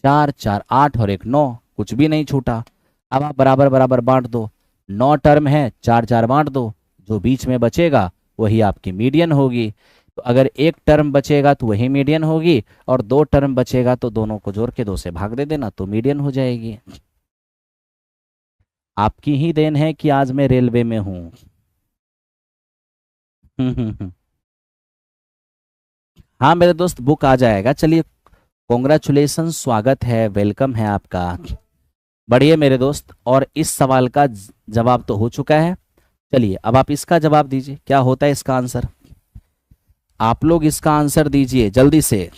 4 4 8 और एक 9, कुछ भी नहीं छूटा। अब आप बराबर बराबर बांट दो, 9 टर्म है, 4 4 बांट दो, जो बीच में बचेगा वही आपकी मीडियन होगी। तो अगर एक टर्म बचेगा तो वही मीडियन होगी, और 2 टर्म बचेगा तो दोनों को जोड़ के 2 से भाग दे देना, तो मीडियन हो जाएगी। आपकी ही देन है कि आज मैं रेलवे में हूं। हाँ मेरे दोस्त, बुक आ जाएगा। चलिए, कॉन्ग्रेचुलेसन, स्वागत है, वेलकम है आपका। बढ़िया मेरे दोस्त, और इस सवाल का जवाब तो हो चुका है। चलिए अब आप इसका जवाब दीजिए, क्या होता है इसका आंसर। आप लोग इसका आंसर दीजिए जल्दी से।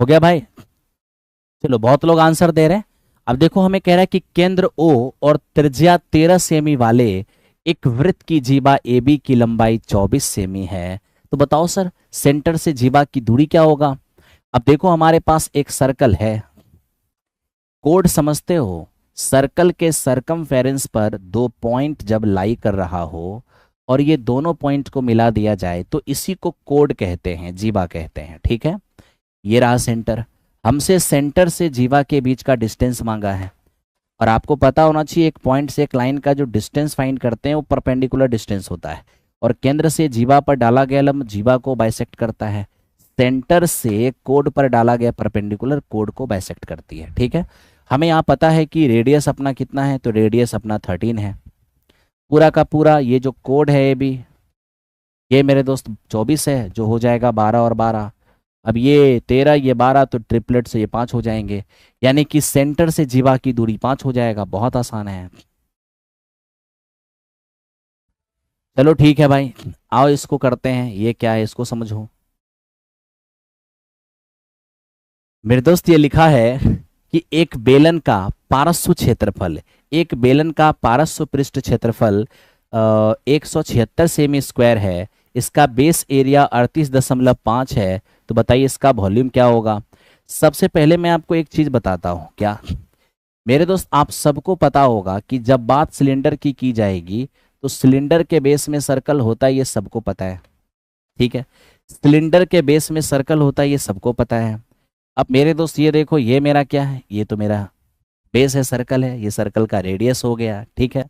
हो गया भाई? चलो, बहुत लोग आंसर दे रहे हैं। अब देखो, हमें कह रहा है कि केंद्र ओ और त्रिज्या 13 सेमी वाले एक वृत्त की जीवा ए बी की लंबाई 24 सेमी है। तो बताओ सर, सेंटर से जीवा की दूरी क्या होगा। अब देखो, हमारे पास एक सर्कल है, कोड समझते हो। सर्कल के सरकमफेरेंस पर 2 पॉइंट जब लाई कर रहा हो और ये दोनों पॉइंट को मिला दिया जाए तो इसी को कोड कहते हैं, जीवा कहते हैं। ठीक है, ये रहा सेंटर। हमसे सेंटर से जीवा के बीच का डिस्टेंस मांगा है, और आपको पता होना चाहिए एक पॉइंट से एक लाइन का जो डिस्टेंस फाइंड करते हैं वो परपेंडिकुलर डिस्टेंस होता है, और केंद्र से जीवा पर डाला गया लंब जीवा को बाइसेक्ट करता है। सेंटर से कोड पर डाला गया परपेंडिकुलर कोड को बाइसेक्ट करती है। ठीक है, हमें यहाँ पता है कि रेडियस अपना कितना है, तो रेडियस अपना 13 है। पूरा का पूरा ये जो कोड है ये भी, ये मेरे दोस्त 24 है, जो हो जाएगा 12 और 12। अब ये 13 ये 12, तो ट्रिपलेट से ये 5 हो जाएंगे, यानी कि सेंटर से जीवा की दूरी 5 हो जाएगा। बहुत आसान है। चलो ठीक है भाई, आओ इसको करते हैं। ये क्या है इसको समझो। मेरे दोस्त, ये लिखा है कि एक बेलन का पारस्व क्षेत्रफल, एक बेलन का पारस्व पृष्ठ क्षेत्रफल 176 सेमी स्क्वायर है। इसका बेस एरिया 38.5 है। तो बताइए इसका वॉल्यूम क्या होगा। सबसे पहले मैं आपको एक चीज बताता हूँ। क्या मेरे दोस्त, आप सबको पता होगा कि जब बात सिलेंडर की जाएगी तो सिलेंडर के बेस में सर्कल होता है, ये सबको पता है। ठीक है, सिलेंडर के बेस में सर्कल होता है, ये सबको पता है। अब मेरे दोस्त ये देखो, ये मेरा क्या है, ये तो मेरा बेस है, सर्कल है, ये सर्कल का रेडियस हो गया। ठीक है,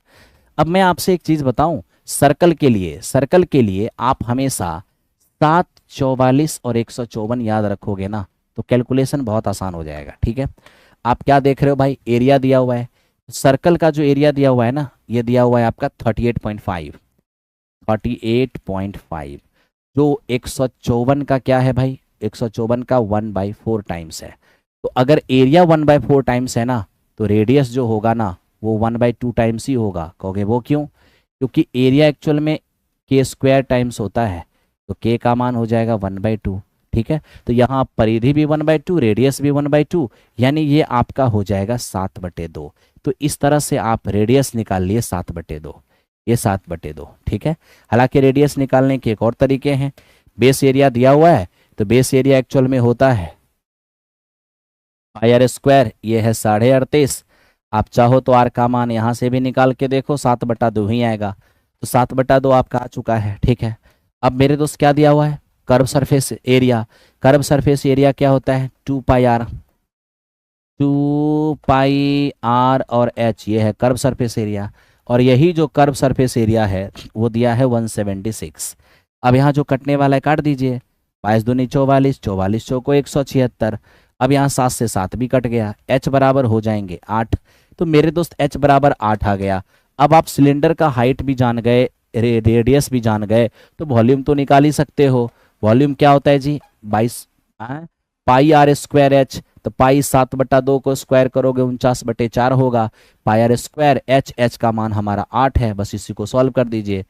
अब मैं आपसे एक चीज बताऊं। सर्कल के लिए आप हमेशा 7, 44 और 154 याद रखोगे ना, तो कैलकुलेशन बहुत आसान हो जाएगा। ठीक है, आप क्या देख रहे हो भाई, एरिया दिया हुआ है। सर्कल का जो एरिया दिया हुआ है ना, ये दिया हुआ है आपका 38.5, 38.5, जो 154 का क्या है भाई, 154 का 1/4 टाइम्स है। तो अगर एरिया 1/4 टाइम्स है ना, तो रेडियस जो होगा ना वो 1/2 टाइम्स ही होगा। कहोगे वो क्यों? क्योंकि एरिया एक्चुअल में के स्क्वायर टाइम्स होता है, तो के का मान हो जाएगा 1/2। ठीक है, तो यहाँ परिधि भी 1/2, रेडियस भी 1/2, यानी ये आपका हो जाएगा 7/2। तो इस तरह से आप रेडियस निकाल लिए 7/2, ये 7/2। ठीक है, हालांकि रेडियस निकालने के एक और तरीके हैं। बेस एरिया दिया हुआ है, तो बेस एरिया एक्चुअल में होता है πr², ये है 38.5। आप चाहो तो आर का मान यहाँ से भी निकाल के देखो, 7/2 ही आएगा। तो 7/2 आपका आ चुका है। ठीक है, अब मेरे दोस्त क्या दिया हुआ है, curve surface area. Curve surface area क्या होता है, 2πr, 2πr और h, ये है कर्व सरफेस एरिया। और यही जो कर्व सरफेस एरिया है वो दिया है 176। अब यहाँ जो कटने वाला है काट दीजिए, 22 दूनी 44, 44 चौको 176। अब यहाँ 7 से 7 भी कट गया, h बराबर हो जाएंगे 8। तो मेरे दोस्त h बराबर 8 आ गया। अब आप सिलेंडर का हाइट भी जान गए, रेडियस भी जान गए, तो वॉल्यूम तो निकाल ही सकते हो। वॉल्यूम क्या होता है जी, 22 पाई आर स्क्वायर एच। तो पाई 7/2 को स्क्वायर करोगे 49/4 होगा। पाई आर स्क्वायर एच, एच का मान हमारा 8 है, बस इसी को सॉल्व कर दीजिए।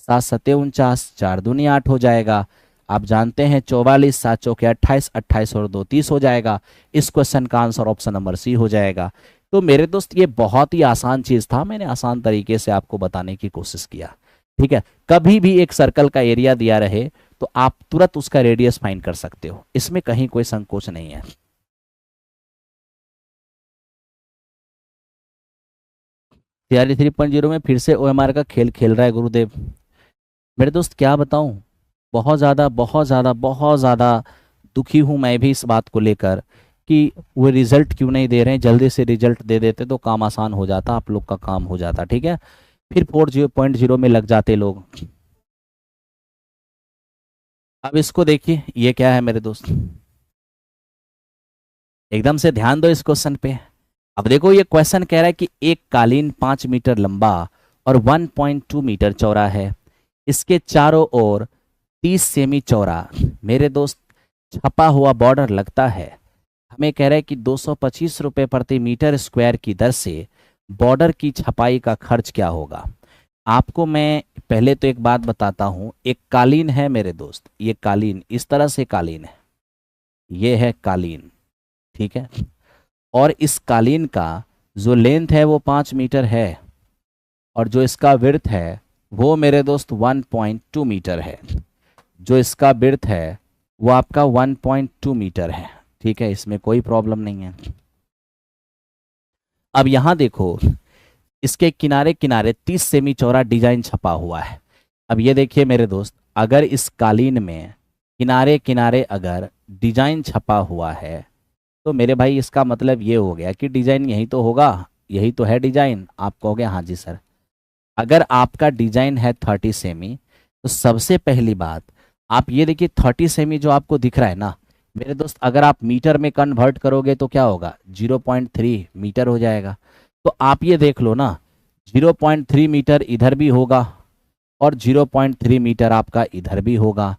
7 सत्ते 49, 4 दूनी 8 हो जाएगा। आप जानते हैं 44, 7 चौके 28, 28 और 2 30 हो जाएगा। इस क्वेश्चन का आंसर ऑप्शन नंबर सी हो जाएगा। तो मेरे दोस्त ये बहुत ही आसान चीज था, मैंने आसान तरीके से आपको बताने की कोशिश किया। ठीक है, कभी भी एक सर्कल का एरिया दिया रहे तो आप तुरंत उसका रेडियस फाइंड कर सकते हो, इसमें कहीं कोई संकोच नहीं है। तैयारी 3.0 में फिर से ओएमआर का खेल खेल रहा है गुरुदेव। मेरे दोस्त क्या बताऊं, बहुत ज़्यादा बहुत ज़्यादा बहुत ज़्यादा दुखी हूं मैं भी इस बात को लेकर कि वो रिजल्ट क्यों नहीं दे रहे हैं। जल्दी से रिजल्ट दे देते तो काम आसान हो जाता, आप लोग का काम हो जाता। ठीक है, फिर 4.0 में लग जाते लोग। अब इसको देखिए, ये क्या है मेरे दोस्त, एकदम से ध्यान दो इस क्वेश्चन पे। अब देखो ये क्वेश्चन कह रहा है कि एक कालीन 5 मीटर लंबा और 1.2 मीटर चौड़ा है, इसके चारों ओर 30 सेमी चौड़ा मेरे दोस्त छपा हुआ बॉर्डर लगता है। हमें कह रहा है कि 225 रुपये प्रति मीटर स्क्वायर की दर से बॉर्डर की छपाई का खर्च क्या होगा। आपको मैं पहले तो एक बात बताता हूं, एक कालीन है मेरे दोस्त, ये कालीन इस तरह से कालीन है, ये है कालीन। ठीक है, और इस कालीन का जो लेंथ है वो 5 मीटर है और जो इसका विड्थ है वो मेरे दोस्त 1.2 मीटर है। जो इसका विड्थ है वो आपका 1.2 मीटर है। ठीक है, इसमें कोई प्रॉब्लम नहीं है। अब यहां देखो, इसके किनारे किनारे 30 सेमी चौड़ा डिजाइन छपा हुआ है। अब ये देखिए मेरे दोस्त, अगर इस कालीन में किनारे किनारे अगर डिजाइन छपा हुआ है तो मेरे भाई इसका मतलब ये हो गया कि डिजाइन यही तो होगा, यही तो है डिजाइन। आप कहोगे हाँ जी सर। अगर आपका डिजाइन है 30 सेमी तो सबसे पहली बात आप ये देखिए 30 सेमी जो आपको दिख रहा है ना मेरे दोस्त, अगर आप मीटर में कन्वर्ट करोगे तो क्या होगा, 0.3 मीटर हो जाएगा। तो आप ये देख लो ना, 0.3 मीटर इधर भी होगा और 0.3 मीटर आपका इधर भी होगा,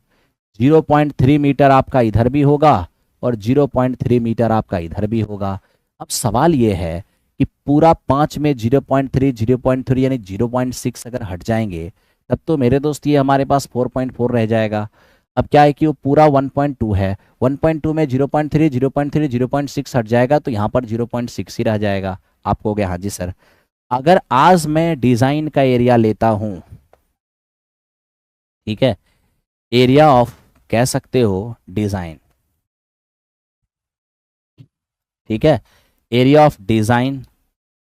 0.3 मीटर आपका इधर भी होगा और 0.3 मीटर आपका इधर भी होगा। अब सवाल ये है कि पूरा 5 में 0.3 0.3 यानी 0.6 अगर हट जाएंगे तब तो मेरे दोस्त ये हमारे पास 4.4 रह जाएगा। अब क्या है कि वो पूरा 1.2 है, 1.2 में 0.3 0.3 0.6 हट जाएगा तो यहाँ पर 0.6 ही रह जाएगा। आप कहोगे हाँ जी सर। अगर आज मैं डिजाइन का एरिया लेता हूं, ठीक है, एरिया ऑफ कह सकते हो डिजाइन, ठीक है, एरिया ऑफ डिजाइन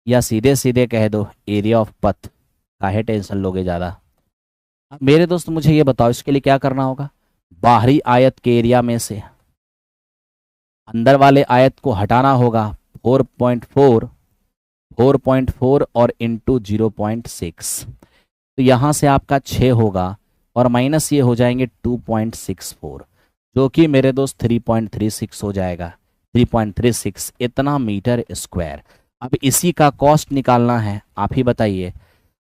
या सीधे सीधे कह दो एरिया ऑफ पथ, काहे टेंशन लोगे ज़्यादा। अब मेरे दोस्त मुझे ये बताओ इसके लिए क्या करना होगा, बाहरी आयत के एरिया में से अंदर वाले आयत को हटाना होगा 4.4 4.4 और इंटू 0.6, तो यहाँ से आपका 6 होगा और माइनस ये हो जाएंगे 2.64 जो कि मेरे दोस्त 3.36 हो जाएगा। 3.36 इतना मीटर स्क्वायर। अब इसी का कॉस्ट निकालना है, आप ही बताइए।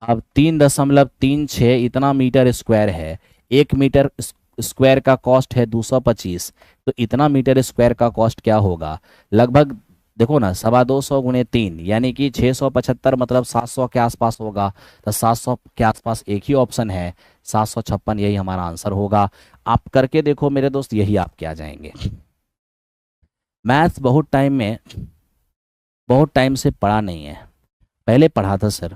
अब 3.36 इतना मीटर स्क्वायर है, 1 मीटर स्क्वायर का कॉस्ट है 225, तो इतना मीटर स्क्वायर का कॉस्ट क्या होगा, लगभग देखो ना 250 गुणे 3 यानी कि 675, मतलब 700 के आसपास होगा। तो 700 के आसपास एक ही ऑप्शन है, 756, यही हमारा आंसर होगा। आप करके देखो मेरे दोस्त, यही आपके आ जाएंगे। मैथ्स बहुत टाइम से पढ़ा नहीं है, पहले पढ़ा था सर,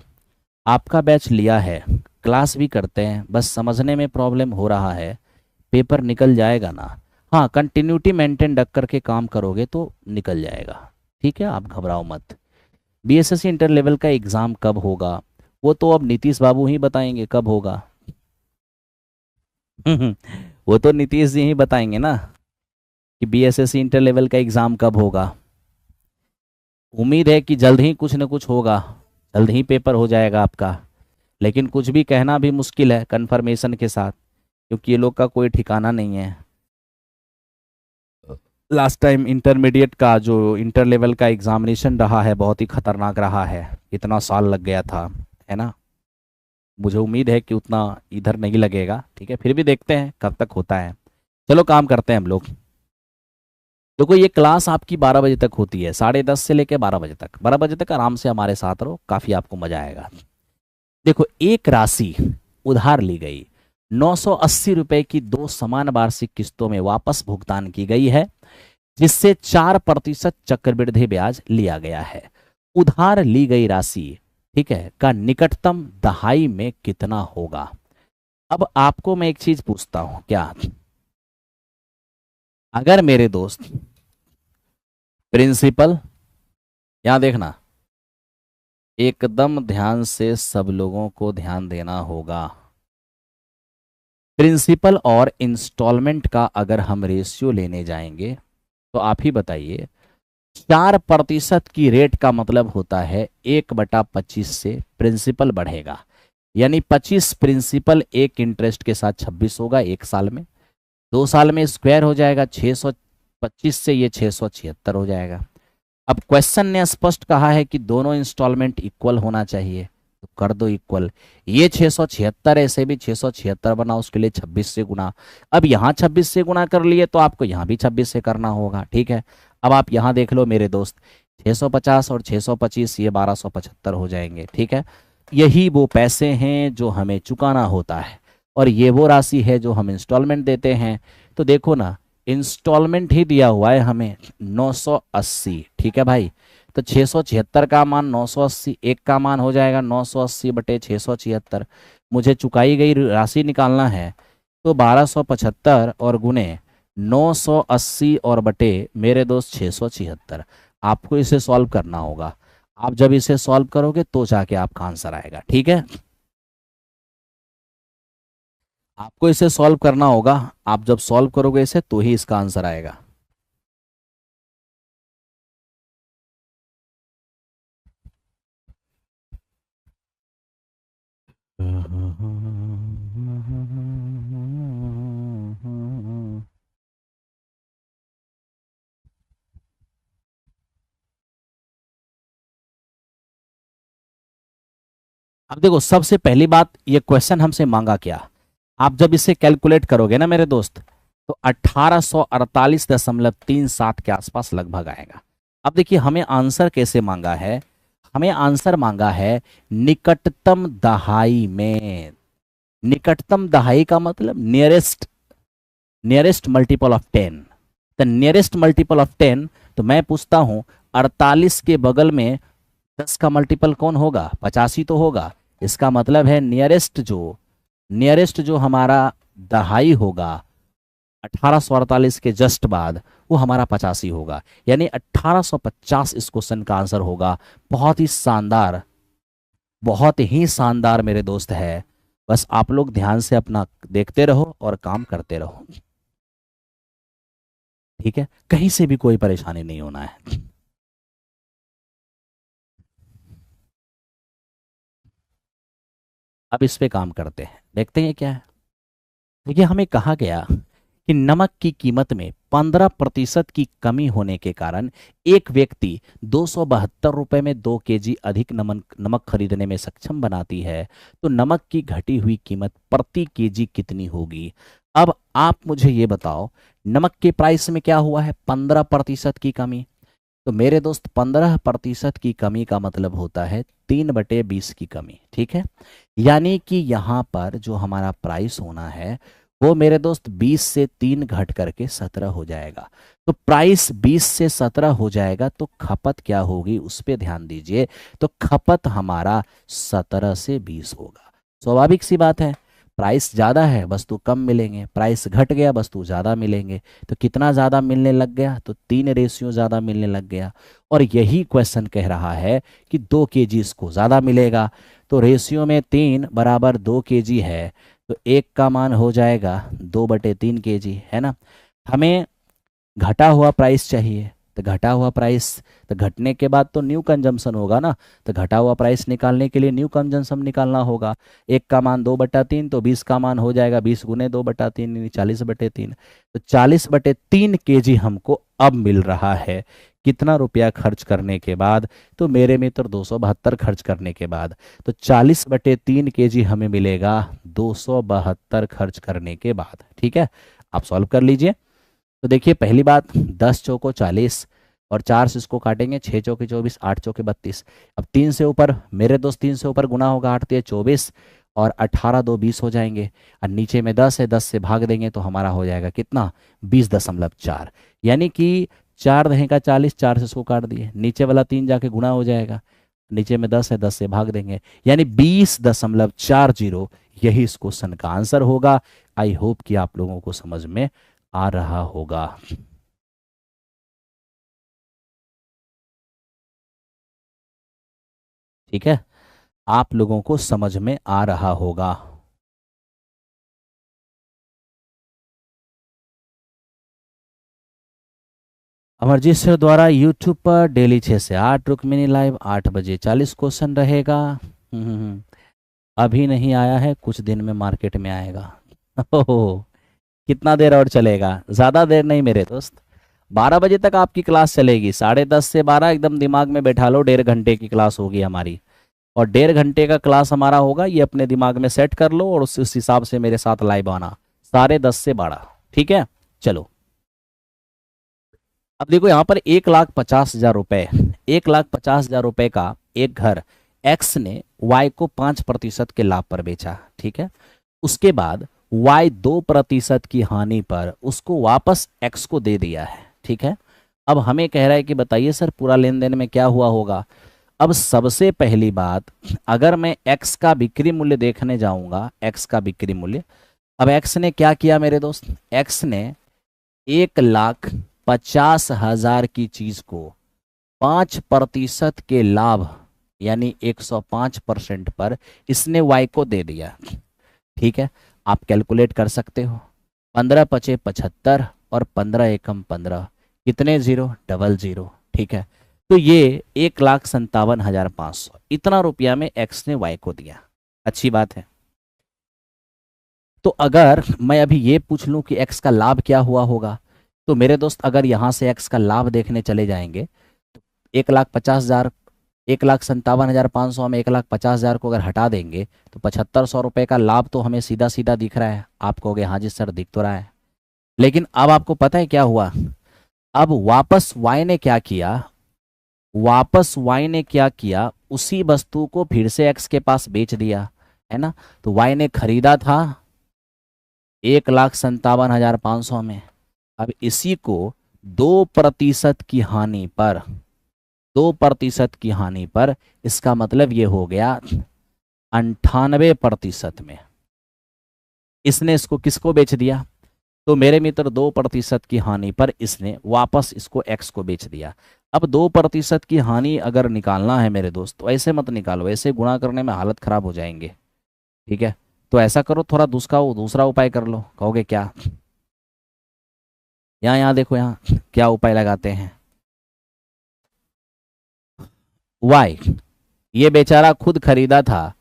आपका बैच लिया है, क्लास भी करते हैं, बस समझने में प्रॉब्लम हो रहा है। पेपर निकल जाएगा ना, हाँ कंटिन्यूटी मेंटेन रख करके काम करोगे तो निकल जाएगा। ठीक है, आप घबराओ मत। बीएसएससी इंटर लेवल का एग्ज़ाम कब होगा वो तो अब नीतीश बाबू ही बताएंगे कब होगा। वो तो नीतीश जी ही बताएंगे ना कि बीएसएससी इंटर लेवल का एग्ज़ाम कब होगा। उम्मीद है कि जल्द ही कुछ न कुछ होगा, जल्द ही पेपर हो जाएगा आपका। लेकिन कुछ भी कहना भी मुश्किल है कंफर्मेशन के साथ, क्योंकि ये लोग का कोई ठिकाना नहीं है। लास्ट टाइम इंटरमीडिएट का जो इंटर लेवल का एग्जामिनेशन रहा है बहुत ही खतरनाक रहा है, इतना साल लग गया था, है ना। मुझे उम्मीद है कि उतना इधर नहीं लगेगा, ठीक है, फिर भी देखते हैं कब तक होता है। चलो काम करते हैं हम लोग। देखो ये क्लास आपकी 12 बजे तक होती है, 10:30 से लेकर 12 बजे तक। 12 बजे तक आराम से हमारे साथ रहो, काफ़ी आपको मजा आएगा। देखो एक राशि उधार ली गई, 980 रुपए की 2 समान वार्षिक किस्तों में वापस भुगतान की गई है, जिससे 4% चक्रवृद्धि ब्याज लिया गया है। उधार ली गई राशि, ठीक है, का निकटतम दहाई में कितना होगा। अब आपको मैं एक चीज पूछता हूं, क्या अगर मेरे दोस्त प्रिंसिपल, यहां देखना, एकदम ध्यान से सब लोगों को ध्यान देना होगा। प्रिंसिपल और इंस्टॉलमेंट का अगर हम रेशियो लेने जाएंगे तो आप ही बताइए, 4% की रेट का मतलब होता है 1/25 से प्रिंसिपल बढ़ेगा, यानी 25 प्रिंसिपल एक इंटरेस्ट के साथ 26 होगा एक साल में। 2 साल में स्क्वायर हो जाएगा, 625 से ये 676 हो जाएगा। अब क्वेश्चन ने स्पष्ट कहा है कि दोनों इंस्टॉलमेंट इक्वल होना चाहिए, तो कर दो इक्वल। ये 676 ऐसे भी 676 बना, उसके लिए 26 से गुना। अब यहाँ 26 से गुना कर लिए तो आपको यहाँ भी 26 से करना होगा, ठीक है। अब आप यहाँ देख लो मेरे दोस्त, 650 और 625 ये 1275 हो जाएंगे, ठीक है। यही वो पैसे हैं जो हमें चुकाना होता है, और ये वो राशि है जो हम इंस्टॉलमेंट देते हैं। तो देखो ना, इंस्टॉलमेंट ही दिया हुआ है हमें 980, ठीक है भाई। तो 676 का मान 980, एक का मान हो जाएगा 980/676। मुझे चुकाई गई राशि निकालना है, तो 1275 और गुने 980 और बटे मेरे दोस्त 676। आपको इसे सॉल्व करना होगा। आप जब इसे सॉल्व करोगे तो जाके आपका आंसर आएगा, ठीक है। आपको इसे सॉल्व करना होगा, आप जब सॉल्व करोगे इसे तो ही इसका आंसर आएगा। अब देखो सबसे पहली बात, ये क्वेश्चन हमसे मांगा क्या। आप जब इसे कैलकुलेट करोगे ना मेरे दोस्त, तो 1848.37 के आसपास लगभग आएगा। अब देखिए हमें आंसर कैसे मांगा है, हमें आंसर मांगा है निकटतम दहाई में। निकटतम दहाई का मतलब nearest, nearest multiple of 10, the nearest multiple of 10। तो मैं पूछता हूं 48 के बगल में 10 का मल्टीपल कौन होगा, 85 तो होगा। इसका मतलब है नियरेस्ट जो हमारा दहाई होगा 1848 के जस्ट बाद, वो हमारा 85 होगा, यानी 1850 इस क्वेश्चन का आंसर होगा। बहुत ही शानदार, बहुत ही शानदार मेरे दोस्त है। बस आप लोग ध्यान से अपना देखते रहो और काम करते रहो, ठीक है। कहीं से भी कोई परेशानी नहीं होना है। अब इस पे काम करते हैं, देखते हैं क्या है। देखिए हमें कहा गया कि नमक की कीमत में 15% की कमी होने के कारण एक व्यक्ति 272 रुपए में 2 kg अधिक नमक नमक खरीदने में सक्षम बनाती है, तो नमक की घटी हुई कीमत प्रति केजी कितनी होगी। अब आप मुझे ये बताओ, नमक के प्राइस में क्या हुआ है, 15% की कमी। तो मेरे दोस्त 15% की कमी का मतलब होता है 3/20 की कमी, ठीक है। यानी कि यहाँ पर जो हमारा प्राइस होना है वो मेरे दोस्त 20 से 3 घट करके 17 हो जाएगा। तो प्राइस 20 से 17 हो जाएगा, तो खपत क्या होगी उस पर ध्यान दीजिए। तो खपत हमारा 17 से 20 होगा। स्वाभाविक सी बात है, प्राइस ज़्यादा है वस्तु कम मिलेंगे, प्राइस घट गया वस्तु ज़्यादा मिलेंगे। तो कितना ज़्यादा मिलने लग गया, तो 3 रेशियो ज़्यादा मिलने लग गया। और यही क्वेश्चन कह रहा है कि 2 kg इसको ज़्यादा मिलेगा। तो रेशियो में 3 बराबर 2 kg है, तो एक का मान हो जाएगा 2/3 kg, है ना। हमें घटा हुआ प्राइस चाहिए, तो घटा हुआ प्राइस, तो घटने के बाद तो न्यू कंजम्पशन होगा ना, तो घटा हुआ प्राइस निकालने के लिए न्यू कंजम्पशन निकालना होगा। एक का मान 2/3 तो 20 का मान हो जाएगा 20 गुने 2/3 यानी 40/3। तो 40/3 kg हमको अब मिल रहा है। कितना रुपया खर्च करने के बाद? तो मेरे मित्र 272 खर्च करने के बाद। तो 40/3 kg हमें मिलेगा 272 खर्च करने के बाद। ठीक है, आप सॉल्व कर लीजिए। तो देखिए पहली बात, 10 चौको 40 और 4 से इसको काटेंगे, 6 चौके 24, 8 चौके 32। अब 3 से ऊपर मेरे दोस्त 3 से ऊपर गुना होगा, 8 3 24 और 18 2 20 हो जाएंगे। और नीचे में 10 है, 10 से भाग देंगे तो हमारा हो जाएगा कितना? 20.4। यानी कि 4 रहेगा 40, 4 से इसको काट दिए, नीचे वाला 3 जाके गुना हो जाएगा, नीचे में 10 है 10 से भाग देंगे, यानी 20.40 यही इस क्वेश्चन का आंसर होगा। आई होप कि आप लोगों को समझ में आ रहा होगा। ठीक है, आप लोगों को समझ में आ रहा होगा। अमरजीत सर द्वारा यूट्यूब पर डेली 6 से 8 रुक्मिणी लाइव 8 बजे 40 क्वेश्चन रहेगा। अभी नहीं आया है, कुछ दिन में मार्केट में आएगा। ओहो, कितना देर और चलेगा? ज़्यादा देर नहीं मेरे दोस्त, 12 बजे तक आपकी क्लास चलेगी। 10:30 से 12 एकदम दिमाग में बैठा लो, 1.5 घंटे की क्लास होगी हमारी। और 1.5 घंटे का क्लास हमारा होगा, ये अपने दिमाग में सेट कर लो और उस हिसाब से मेरे साथ लाइव आना। 10:30 से 12, ठीक है। चलो अब देखो यहाँ पर 1,50,000 रुपए, 1,50,000 रुपए का एक घर एक्स ने वाई को 5% के लाभ पर बेचा। ठीक है, उसके बाद वाई 2% की हानि पर उसको वापस एक्स को दे दिया है। ठीक है, अब हमें कह रहा है कि बताइए सर पूरा लेन देन में क्या हुआ होगा। अब सबसे पहली बात, अगर मैं एक्स का बिक्री मूल्य देखने जाऊंगा, एक्स का बिक्री मूल्य, अब एक्स ने क्या किया मेरे दोस्त? एक्स ने 1,50,000 की चीज को 5% के लाभ यानी 105% पर इसने वाई को दे दिया। ठीक है, आप कैलकुलेट कर सकते हो, 15 पचे 75 और 15 एकम 15, कितने जीरो? 00। ठीक है, तो ये 1,57,500 इतना रुपया में एक्स ने वाई को दिया। अच्छी बात है। तो अगर मैं अभी ये पूछ लूं कि एक्स का लाभ क्या हुआ होगा, तो मेरे दोस्त अगर यहां से एक्स का लाभ देखने चले जाएंगे तो 1,50,000, 1,57,500 हम 1,50,000 को अगर हटा देंगे तो 7,500 रुपये का लाभ तो हमें सीधा सीधा दिख रहा है। आप कहोगे हाँ जी सर दिख तो रहा है, लेकिन अब आपको पता है क्या हुआ? अब वापस वाई ने क्या किया? वापस वाई ने क्या किया? उसी वस्तु को फिर से एक्स के पास बेच दिया, है ना। तो वाई ने खरीदा था 1,57,500 में, अब इसी को 2% की हानि पर, 2% की हानि पर, इसका मतलब ये हो गया 98% में इसने इसको किसको बेच दिया? तो मेरे मित्र 2% की हानि पर इसने वापस इसको एक्स को बेच दिया। अब 2% की हानि अगर निकालना है मेरे दोस्त तो ऐसे मत निकालो, ऐसे गुणा करने में हालत खराब हो जाएंगे। ठीक है, तो ऐसा करो, थोड़ा दूसरा उपाय कर लो। कहोगे क्या? यहाँ देखो, यहाँ क्या उपाय लगाते हैं। वाई ये बेचारा खुद खरीदा था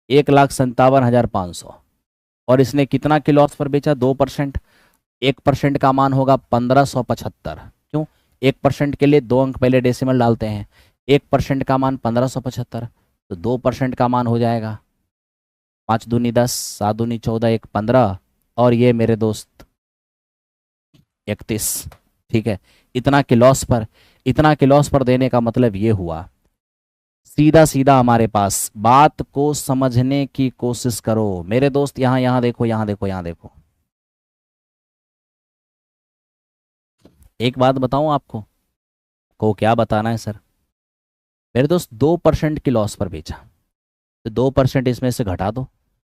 1,57,500 और इसने कितना के लॉस पर बेचा? 2%। 1% का मान होगा 1,575। क्यों? 1% के लिए 2 अंक पहले डेसिमल डालते हैं। 1% का मान 1,575, तो 2% का मान हो जाएगा 5 दूनी 10, 7 दूनी 14, 1 15 और ये मेरे दोस्त 31। ठीक है, इतना के लॉस पर, इतना के लॉस पर देने का मतलब ये हुआ, सीधा सीधा हमारे पास बात को समझने की कोशिश करो मेरे दोस्त। यहाँ देखो, यहाँ देखो, यहाँ देखो, एक बात बताऊं आपको, को क्या बताना है सर? मेरे दोस्त 2% की लॉस पर बेचा, तो 2% इसमें से घटा दो,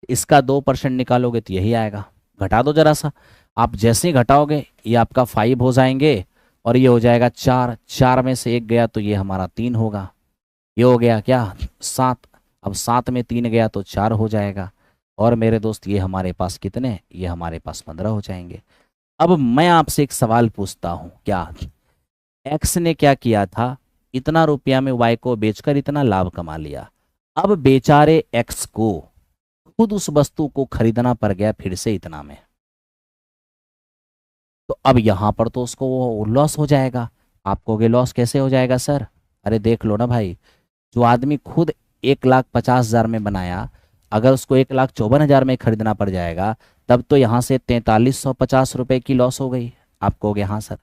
इसका 2% निकालोगे तो यही आएगा। घटा दो जरा सा, आप जैसे ही घटाओगे ये आपका 5 हो जाएंगे और ये हो जाएगा 4, 4 में से 1 गया तो ये हमारा 3 होगा। ये हो गया क्या? 7। अब 7 में 3 गया तो 4 हो जाएगा और मेरे दोस्त ये हमारे पास कितने? ये हमारे पास 15 हो जाएंगे। अब मैं आपसे एक सवाल पूछता हूँ, क्या एक्स ने क्या किया था, इतना रुपया में वाई को बेचकर इतना लाभ कमा लिया। अब बेचारे एक्स को खुद उस वस्तु को खरीदना पड़ गया फिर से इतना में, तो अब यहां पर तो उसको वो लॉस हो जाएगा। आप कहोगे लॉस कैसे हो जाएगा सर? अरे देख लो ना भाई, जो आदमी खुद 1,50,000 में बनाया, अगर उसको 1,54,000 में खरीदना पड़ जाएगा, तब तो यहाँ से 4,350 रुपये की लॉस हो गई। आप कहोगे हाँ सर।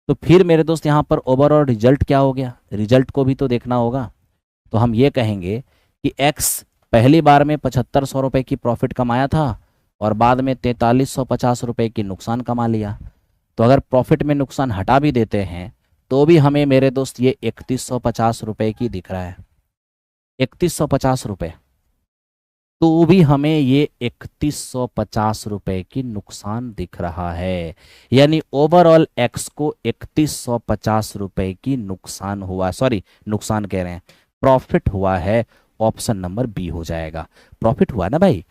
तो फिर मेरे दोस्त यहाँ पर ओवरऑल रिजल्ट क्या हो गया, रिजल्ट को भी तो देखना होगा। तो हम ये कहेंगे कि एक्स पहली बार में 7,500 रुपये की प्रॉफिट कमाया था और बाद में 4,350 रुपये की नुकसान कमा लिया। तो अगर प्रॉफिट में नुकसान हटा भी देते हैं तो भी हमें मेरे दोस्त ये 3,150 रुपये की दिख रहा है, 3,150 रुपये। तो भी हमें ये 3,150 रुपये की नुकसान दिख रहा है, यानी ओवरऑल एक्स को 3,150 रुपये की नुकसान हुआ, सॉरी नुकसान कह रहे हैं, प्रॉफिट हुआ है। ऑप्शन नंबर बी हो जाएगा। प्रॉफिट हुआ ना भाई,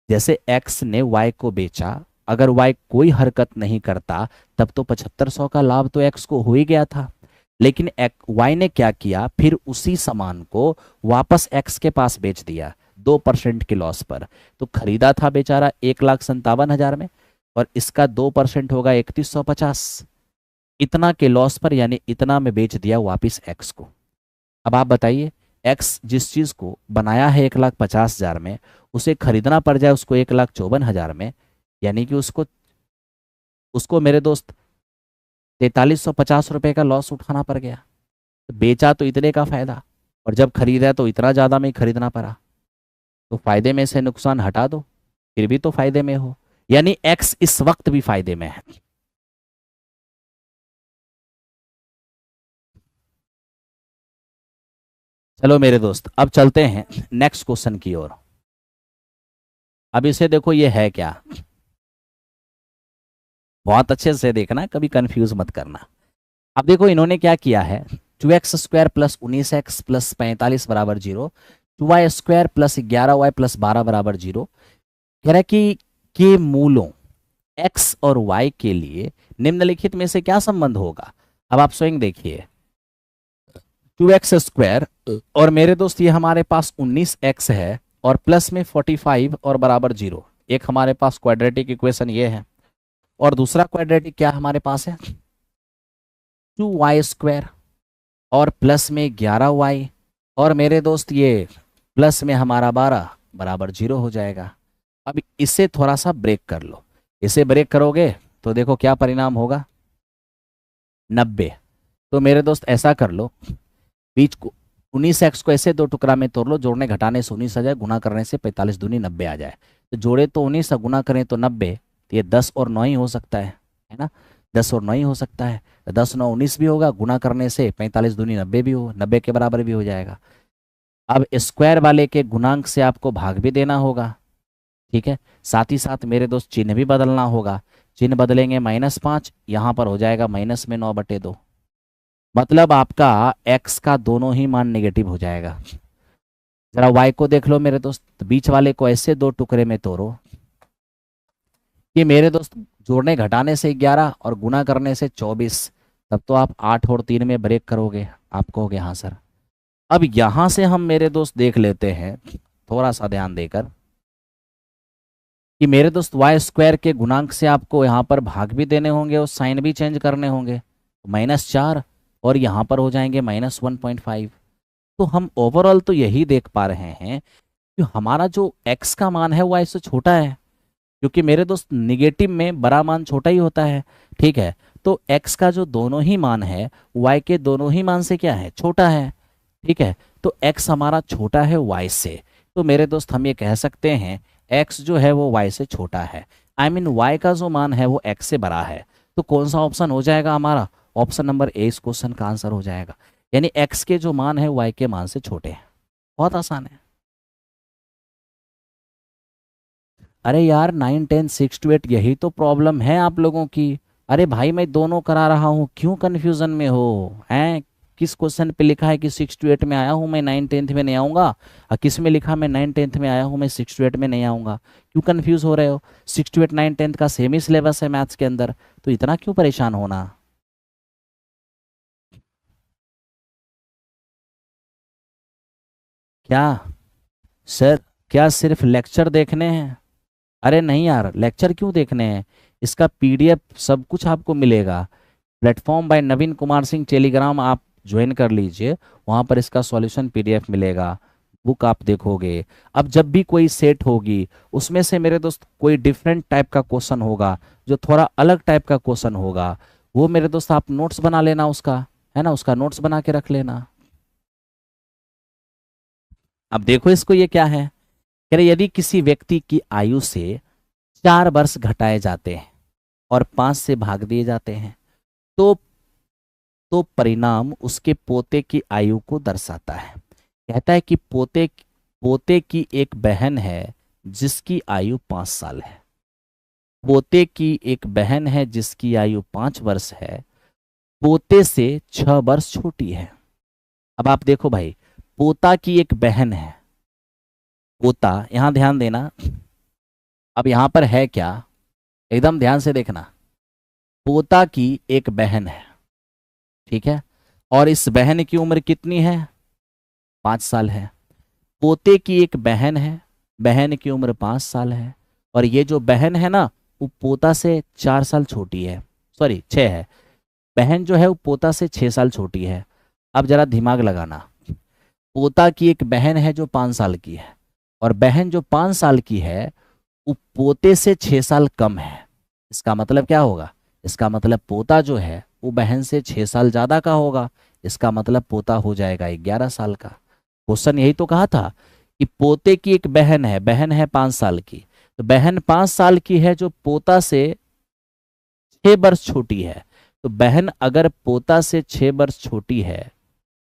जैसे एक्स ने वाई को बेचा, अगर वाई कोई हरकत नहीं करता तब तो 7,500 का लाभ तो एक्स को हो ही गया था। लेकिन वाई ने क्या किया, फिर उसी सामान को वापस एक्स के पास बेच दिया 2% के लॉस पर। तो खरीदा था बेचारा 1,57,000 में, और इसका 2% होगा 3,150, इतना के लॉस पर, यानी इतना में बेच दिया वापिस एक्स को। अब आप बताइए, एक्स जिस चीज को बनाया है 1,50,000 में, उसे खरीदना पड़ जाए उसको 1,54,000 में, यानी कि उसको उसको मेरे दोस्त 4,350 रुपये का लॉस उठाना पड़ गया। तो बेचा तो इतने का फायदा, और जब खरीदा तो इतना ज़्यादा में ही खरीदना पड़ा। तो फायदे में से नुकसान हटा दो, फिर भी तो फायदे में हो, यानी एक्स इस वक्त भी फायदे में है। चलो मेरे दोस्त, अब चलते हैं नेक्स्ट क्वेश्चन की ओर। अब इसे देखो, ये है क्या, बहुत अच्छे से देखना, कभी कंफ्यूज मत करना। अब देखो इन्होंने क्या किया है, 2x² प्लस 19x प्लस 45 बराबर 0, 2y² प्लस 11y प्लस 12 बराबर 0। कह रहा है कि के मूलों x और y के लिए निम्नलिखित में से क्या संबंध होगा। अब आप स्वयं देखिए, 2x² और मेरे दोस्त ये हमारे पास 19x है, और प्लस में 45 और बराबर 0। एक हमारे पास क्वाड्रेटिक इक्वेशन ये है, और दूसरा क्वाड्रेटिक क्या हमारे पास है, 2y² और प्लस में 11y, और मेरे दोस्त ये प्लस में हमारा 12 बराबर 0 हो जाएगा। अब इसे थोड़ा सा ब्रेक कर लो, इसे ब्रेक करोगे तो देखो क्या परिणाम होगा, 90। तो मेरे दोस्त ऐसा कर लो, बीच को 19x को ऐसे दो टुकड़ा में तोड़ लो, जोड़ने घटाने से 19 आ जाए, गुना करने से 45 दूनी 90 आ जाए। तो जोड़े तो 19, गुना करें तो 90, तो ये 10 और 9 ही हो सकता है ना, 10 और 9 ही हो सकता है। 10 9 19 भी होगा, गुना करने से 45 दूनी 90 भी हो, 90 के बराबर भी हो जाएगा। अब स्क्वायर वाले के गुणांक से आपको भाग भी देना होगा, ठीक है, साथ ही साथ मेरे दोस्त चिन्ह भी बदलना होगा। चिन्ह बदलेंगे, -5 यहाँ पर हो जाएगा -9/2, मतलब आपका x का दोनों ही मान नेगेटिव हो जाएगा। जरा y को देख लो मेरे दोस्त, बीच वाले को ऐसे दो टुकड़े में तोड़ो कि मेरे दोस्त जोड़ने घटाने से 11 और गुना करने से 24, तब तो आप 8 और 3 में ब्रेक करोगे। आप कहोगे हाँ सर। अब यहां से हम मेरे दोस्त देख लेते हैं थोड़ा सा ध्यान देकर कि मेरे दोस्त y² के गुणांक से आपको यहाँ पर भाग भी देने होंगे और साइन भी चेंज करने होंगे, -4, और यहाँ पर हो जाएंगे -1.5। तो हम ओवरऑल तो यही देख पा रहे हैं कि हमारा जो x का मान है वो y से छोटा है, क्योंकि मेरे दोस्त निगेटिव में बड़ा मान छोटा ही होता है, ठीक है। तो x का जो दोनों ही मान है y के दोनों ही मान से क्या है, छोटा है, ठीक है। तो x हमारा छोटा है y से, तो मेरे दोस्त हम ये कह सकते हैं x जो है वो y से छोटा है, आई मीन y का जो मान है वो x से बड़ा है। तो कौन सा ऑप्शन हो जाएगा हमारा, ऑप्शन नंबर ए इस क्वेश्चन का आंसर हो जाएगा, यानी x के जो मान है y के मान से छोटे हैं। बहुत आसान है। अरे यार 9 10 6 to 8 यही तो प्रॉब्लम है आप लोगों की। अरे भाई मैं दोनों करा रहा हूँ, क्यों कंफ्यूजन में हो हैं। किस क्वेश्चन पे लिखा है कि 6 to 8 में आया हूँ मैं, 9 10th में नहीं आऊँगा, और किस में लिखा मैं 9 10th में आया हूँ मैं 6 to 8 में नहीं आऊँगा। क्यों कंफ्यूज हो रहे हो, 6 to 8 9 10th का सेम ही सिलेबस है मैथ्स के अंदर, तो इतना क्यों परेशान होना। क्या सर, क्या सिर्फ लेक्चर देखने हैं? अरे नहीं यार, लेक्चर क्यों देखने हैं, इसका पीडीएफ सब कुछ आपको मिलेगा। प्लेटफॉर्म बाय नवीन कुमार सिंह टेलीग्राम आप ज्वाइन कर लीजिए, वहाँ पर इसका सॉल्यूशन पीडीएफ मिलेगा, बुक आप देखोगे। अब जब भी कोई सेट होगी उसमें से मेरे दोस्त कोई डिफरेंट टाइप का क्वेश्चन होगा, जो थोड़ा अलग टाइप का क्वेश्चन होगा, वो मेरे दोस्त आप नोट्स बना लेना उसका, है ना, उसका नोट्स बना के रख लेना। अब देखो इसको, ये क्या है, कह रहे यदि किसी व्यक्ति की आयु से 4 वर्ष घटाए जाते हैं और 5 से भाग दिए जाते हैं, तो परिणाम उसके पोते की आयु को दर्शाता है। कहता है कि पोते पोते की एक बहन है जिसकी आयु 5 साल है, पोते की एक बहन है जिसकी आयु 5 वर्ष है, पोते से 6 वर्ष छोटी है। अब आप देखो भाई, पोता की एक बहन है, पोता, यहां ध्यान देना, अब यहां पर है क्या, एकदम ध्यान से देखना, पोता की एक बहन है, ठीक है, और इस बहन की उम्र कितनी है, 5 साल है। पोते की एक बहन है, बहन की उम्र 5 साल है, और ये जो बहन है ना, वो पोता से 4 साल छोटी है, सॉरी 6 है, बहन जो है वो पोता से 6 साल छोटी है। अब जरा दिमाग लगाना, पोता की एक बहन है जो 5 साल की है, और बहन जो 5 साल की है वो पोते से 6 साल कम है। इसका मतलब क्या होगा, इसका मतलब पोता जो है वो बहन से 6 साल ज्यादा का होगा, इसका मतलब पोता हो जाएगा 11 साल का। क्वेश्चन यही तो कहा था कि पोते की एक बहन है 5 साल की, तो बहन 5 साल की है जो पोता से 6 वर्ष छोटी है, तो बहन अगर पोता से 6 वर्ष छोटी है,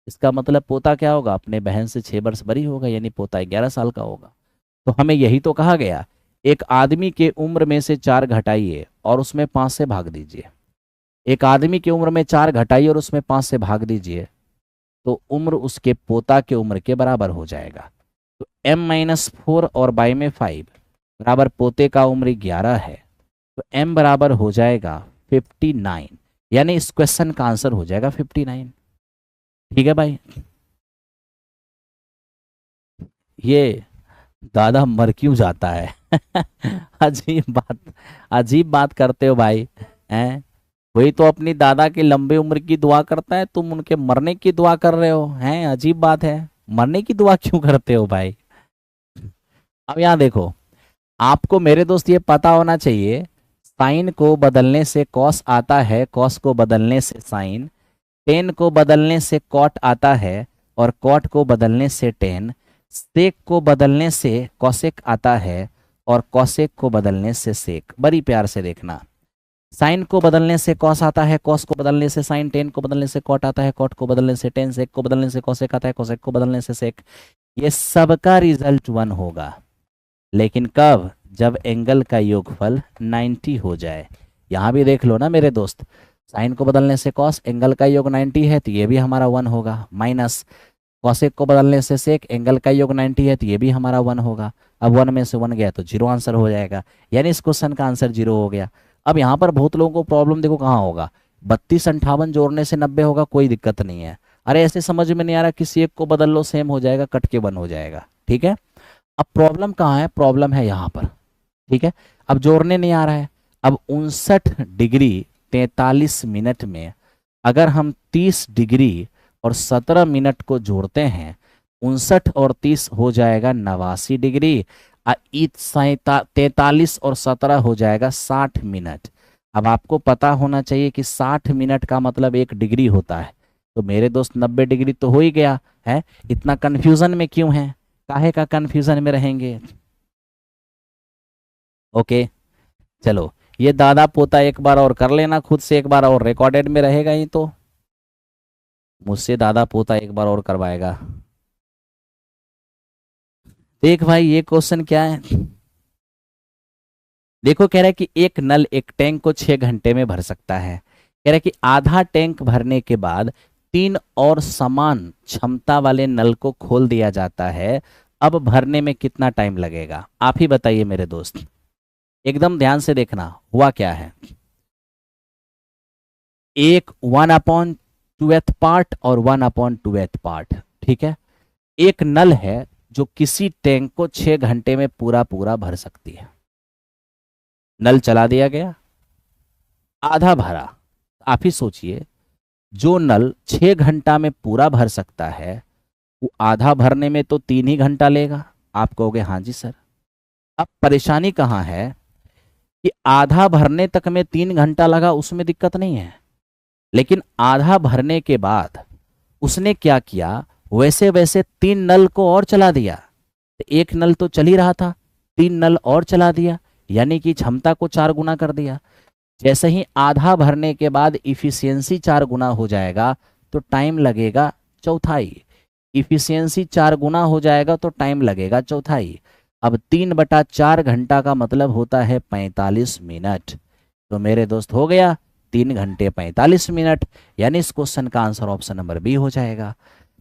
इसका मतलब पोता क्या होगा, अपने बहन से 6 वर्ष बड़ी होगा, यानी पोता 11 साल का होगा। तो हमें यही तो कहा गया, एक आदमी के उम्र में से 4 घटाइए और उसमें 5 से भाग दीजिए, एक आदमी की उम्र में 4 घटाइए और उसमें 5 से भाग दीजिए, तो उम्र उसके पोता के उम्र के बराबर हो जाएगा। तो m-4 और बाई में 5 बराबर पोते का उम्र 11 है, तो m बराबर हो जाएगा 59, यानी इस क्वेश्चन का आंसर हो जाएगा 59। ठीक है भाई, ये दादा मर क्यों जाता है अजीब बात, अजीब बात करते हो भाई, हैं, वही तो अपनी दादा की लंबी उम्र की दुआ करता है, तुम उनके मरने की दुआ कर रहे हो, हैं, अजीब बात है, मरने की दुआ क्यों करते हो भाई। अब यहाँ देखो, आपको मेरे दोस्त ये पता होना चाहिए, साइन को बदलने से कॉस आता है, कॉस को बदलने से साइन, टेन को बदलने से कॉट आता है, और कॉट को बदलने से टेन, सेक को बदलने से कॉसेक आता है, और कॉसेक को बदलने से सेक। बड़ी प्यार से देखना, साइन को बदलने से कॉस आता है, कॉस को बदलने से साइन, टेन को बदलने से कॉट आता है, कॉट को बदलने से टेन, सेक को बदलने से कॉसेक आता है, कॉसेक को बदलने से सेक। ये सबका रिजल्ट 1 होगा, लेकिन कब, जब एंगल का योगफल 90 हो जाए। यहां भी देख लो ना मेरे दोस्त, साइन को बदलने से कॉस, एंगल का योग 90 है, तो ये भी हमारा 1 होगा, माइनस कॉसेक को बदलने से सेक, एंगल का योग 90 है, तो ये भी हमारा 1 होगा। अब 1 में से 1 गया तो 0 आंसर हो जाएगा, यानी इस क्वेश्चन का आंसर 0 हो गया। अब यहाँ पर बहुत लोगों को प्रॉब्लम देखो कहाँ होगा, 32 58 जोड़ने से 90 होगा, कोई दिक्कत नहीं है। अरे ऐसे समझ में नहीं आ रहा, किसी एक को बदल लो, सेम हो जाएगा, कट के 1 हो जाएगा, ठीक है। अब प्रॉब्लम कहाँ है, प्रॉब्लम है यहाँ पर, ठीक है। अब जोड़ने नहीं आ रहा है, अब 59 डिग्री 43 मिनट में अगर हम 30 डिग्री और 17 मिनट को जोड़ते हैं, 59 और 30 हो जाएगा 89 डिग्री, 43 और 17 हो जाएगा 60 मिनट। अब आपको पता होना चाहिए कि 60 मिनट का मतलब 1 डिग्री होता है, तो मेरे दोस्त 90 डिग्री तो हो ही गया है। इतना कंफ्यूजन में क्यों है, काहे का कंफ्यूजन में रहेंगे। ओके, चलो ये दादा पोता एक बार और कर लेना खुद से, एक बार और रिकॉर्डेड में रहेगा ही, तो मुझसे दादा पोता एक बार और करवाएगा। देख भाई ये क्वेश्चन क्या है, देखो कह रहा है कि एक नल एक टैंक को 6 घंटे में भर सकता है, कह रहा है कि आधा टैंक भरने के बाद 3 और समान क्षमता वाले नल को खोल दिया जाता है, अब भरने में कितना टाइम लगेगा, आप ही बताइए मेरे दोस्त, एकदम ध्यान से देखना हुआ क्या है। एक 1/2 पार्ट और 1/2 पार्ट, ठीक है। एक नल है जो किसी टैंक को 6 घंटे में पूरा पूरा भर सकती है। नल चला दिया गया, आधा भरा। आप ही सोचिए, जो नल 6 घंटा में पूरा भर सकता है वो आधा भरने में तो 3 ही घंटा लेगा। आप कहोगे हाँ जी सर। अब परेशानी कहाँ है कि आधा भरने तक में 3 घंटा लगा, उसमें दिक्कत नहीं है, लेकिन आधा भरने के बाद उसने क्या किया, वैसे वैसे 3 नल को और चला दिया। तो एक नल तो चल ही रहा था, 3 नल और चला दिया, यानी कि क्षमता को 4 गुना कर दिया। जैसे ही आधा भरने के बाद इफिशियंसी 4 गुना हो जाएगा तो टाइम लगेगा चौथाई। इफिशियंसी 4 गुना हो जाएगा तो टाइम लगेगा चौथाई। अब 3/4 घंटा का मतलब होता है 45 मिनट। तो मेरे दोस्त हो गया 3 घंटे 45 मिनट, यानी इस क्वेश्चन का आंसर ऑप्शन नंबर बी हो जाएगा।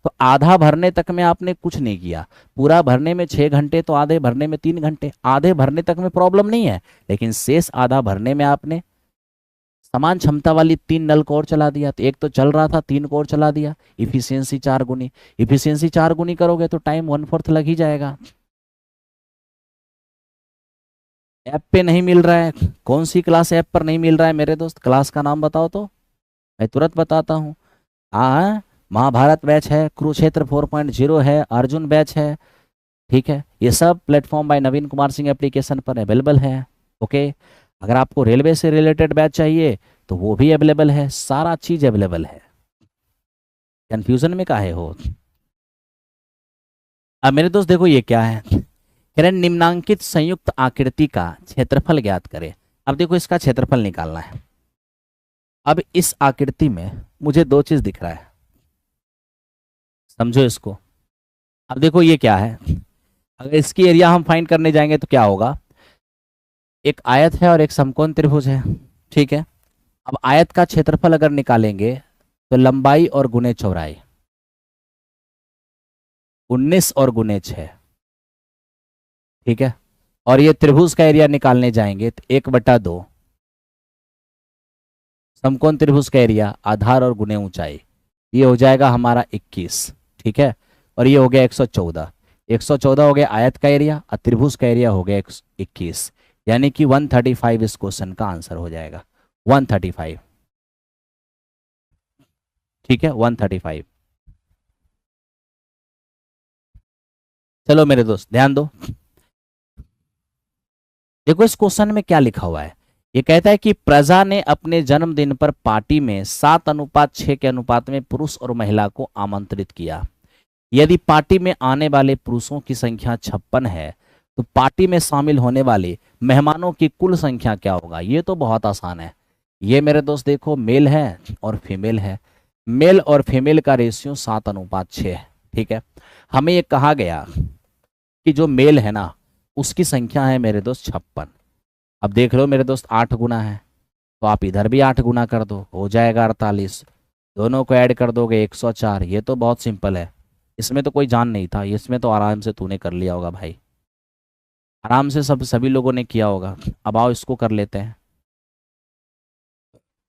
तो आधा भरने तक में आपने कुछ नहीं किया, पूरा भरने में 6 घंटे तो आधे भरने में 3 घंटे। आधे भरने तक में प्रॉब्लम नहीं है, लेकिन शेष आधा भरने में आपने समान क्षमता वाली 3 नल को और चला दिया। तो एक तो चल रहा था, 3 को और चला दिया, इफिशियंसी 4 गुनी। इफिशियंसी 4 गुनी करोगे तो टाइम 1/4 लग ही जाएगा। ऐप पे नहीं मिल रहा है, कौन सी क्लास ऐप पर नहीं मिल रहा है मेरे दोस्त? क्लास का नाम बताओ तो मैं तुरंत बताता हूँ। हाँ, महाभारत बैच है, कुरुक्षेत्र 4.0 है, अर्जुन बैच है। ठीक है, ये सब प्लेटफॉर्म बाय नवीन कुमार सिंह एप्लीकेशन पर अवेलेबल है। ओके, अगर आपको रेलवे से रिलेटेड बैच चाहिए तो वो भी अवेलेबल है, सारा चीज अवेलेबल है। कंफ्यूजन में काहे हो? अब मेरे दोस्त देखो ये क्या है, कह रहे निम्नांकित संयुक्त आकृति का क्षेत्रफल ज्ञात करें। अब देखो इसका क्षेत्रफल निकालना है। अब इस आकृति में मुझे दो चीज दिख रहा है, समझो इसको। अब देखो ये क्या है, अगर इसकी एरिया हम फाइंड करने जाएंगे तो क्या होगा, एक आयत है और एक समकोण त्रिभुज है। ठीक है, अब आयत का क्षेत्रफल अगर निकालेंगे तो लंबाई और गुने चौड़ाई, 19 और गुने 6। ठीक है, और ये त्रिभुज का एरिया निकालने जाएंगे तो 1/2 समकोण त्रिभुज का एरिया, आधार और गुने ऊंचाई, ये हो जाएगा हमारा 21। ठीक है, और ये हो गया 114। 114 हो गया आयत का एरिया और त्रिभुज का एरिया हो गया 21, यानी कि 135 इस क्वेश्चन का आंसर हो जाएगा। 135। ठीक है, 135। चलो मेरे दोस्त ध्यान दो, देखो इस क्वेश्चन में क्या लिखा हुआ है। ये कहता है कि प्रजा ने अपने जन्मदिन पर पार्टी में 7:6 के अनुपात में पुरुष और महिला को आमंत्रित किया। यदि पार्टी में आने वाले पुरुषों की संख्या 56 है तो पार्टी में शामिल होने वाले मेहमानों की कुल संख्या क्या होगा? ये तो बहुत आसान है। ये मेरे दोस्त देखो मेल है और फीमेल है, मेल और फीमेल का रेशियो 7:6 है। ठीक है, हमें ये कहा गया कि जो मेल है ना उसकी संख्या है मेरे दोस्त 56। अब देख लो मेरे दोस्त 8 गुना है, तो आप इधर भी 8 गुना कर दो, हो जाएगा 48। दोनों को ऐड कर दोगे 104। ये तो बहुत सिंपल है, इसमें तो कोई जान नहीं था, इसमें तो आराम से तूने कर लिया होगा भाई, आराम से सभी लोगों ने किया होगा। अब आओ इसको कर लेते हैं।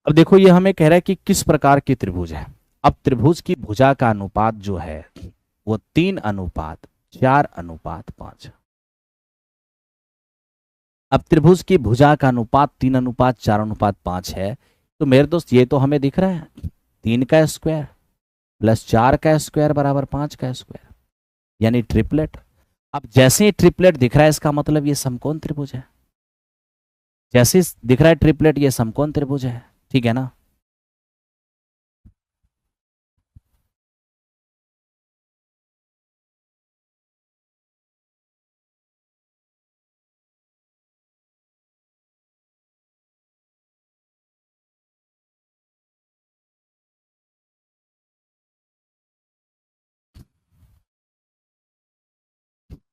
अब देखो ये हमें कह रहा है कि किस प्रकार की त्रिभुज है। अब त्रिभुज की भुजा का अनुपात जो है वो 3:4:5। अब त्रिभुज की भुजा का अनुपात 3:4:5 है, तो मेरे दोस्त ये तो हमें दिख रहा है 3 का स्क्वायर प्लस 4 का स्क्वायर बराबर 5 का स्क्वायर, यानी ट्रिपलेट। अब जैसे ही ट्रिपलेट दिख रहा है इसका मतलब ये समकोण त्रिभुज है। जैसे दिख रहा है ट्रिपलेट ये समकोण त्रिभुज है। ठीक है ना?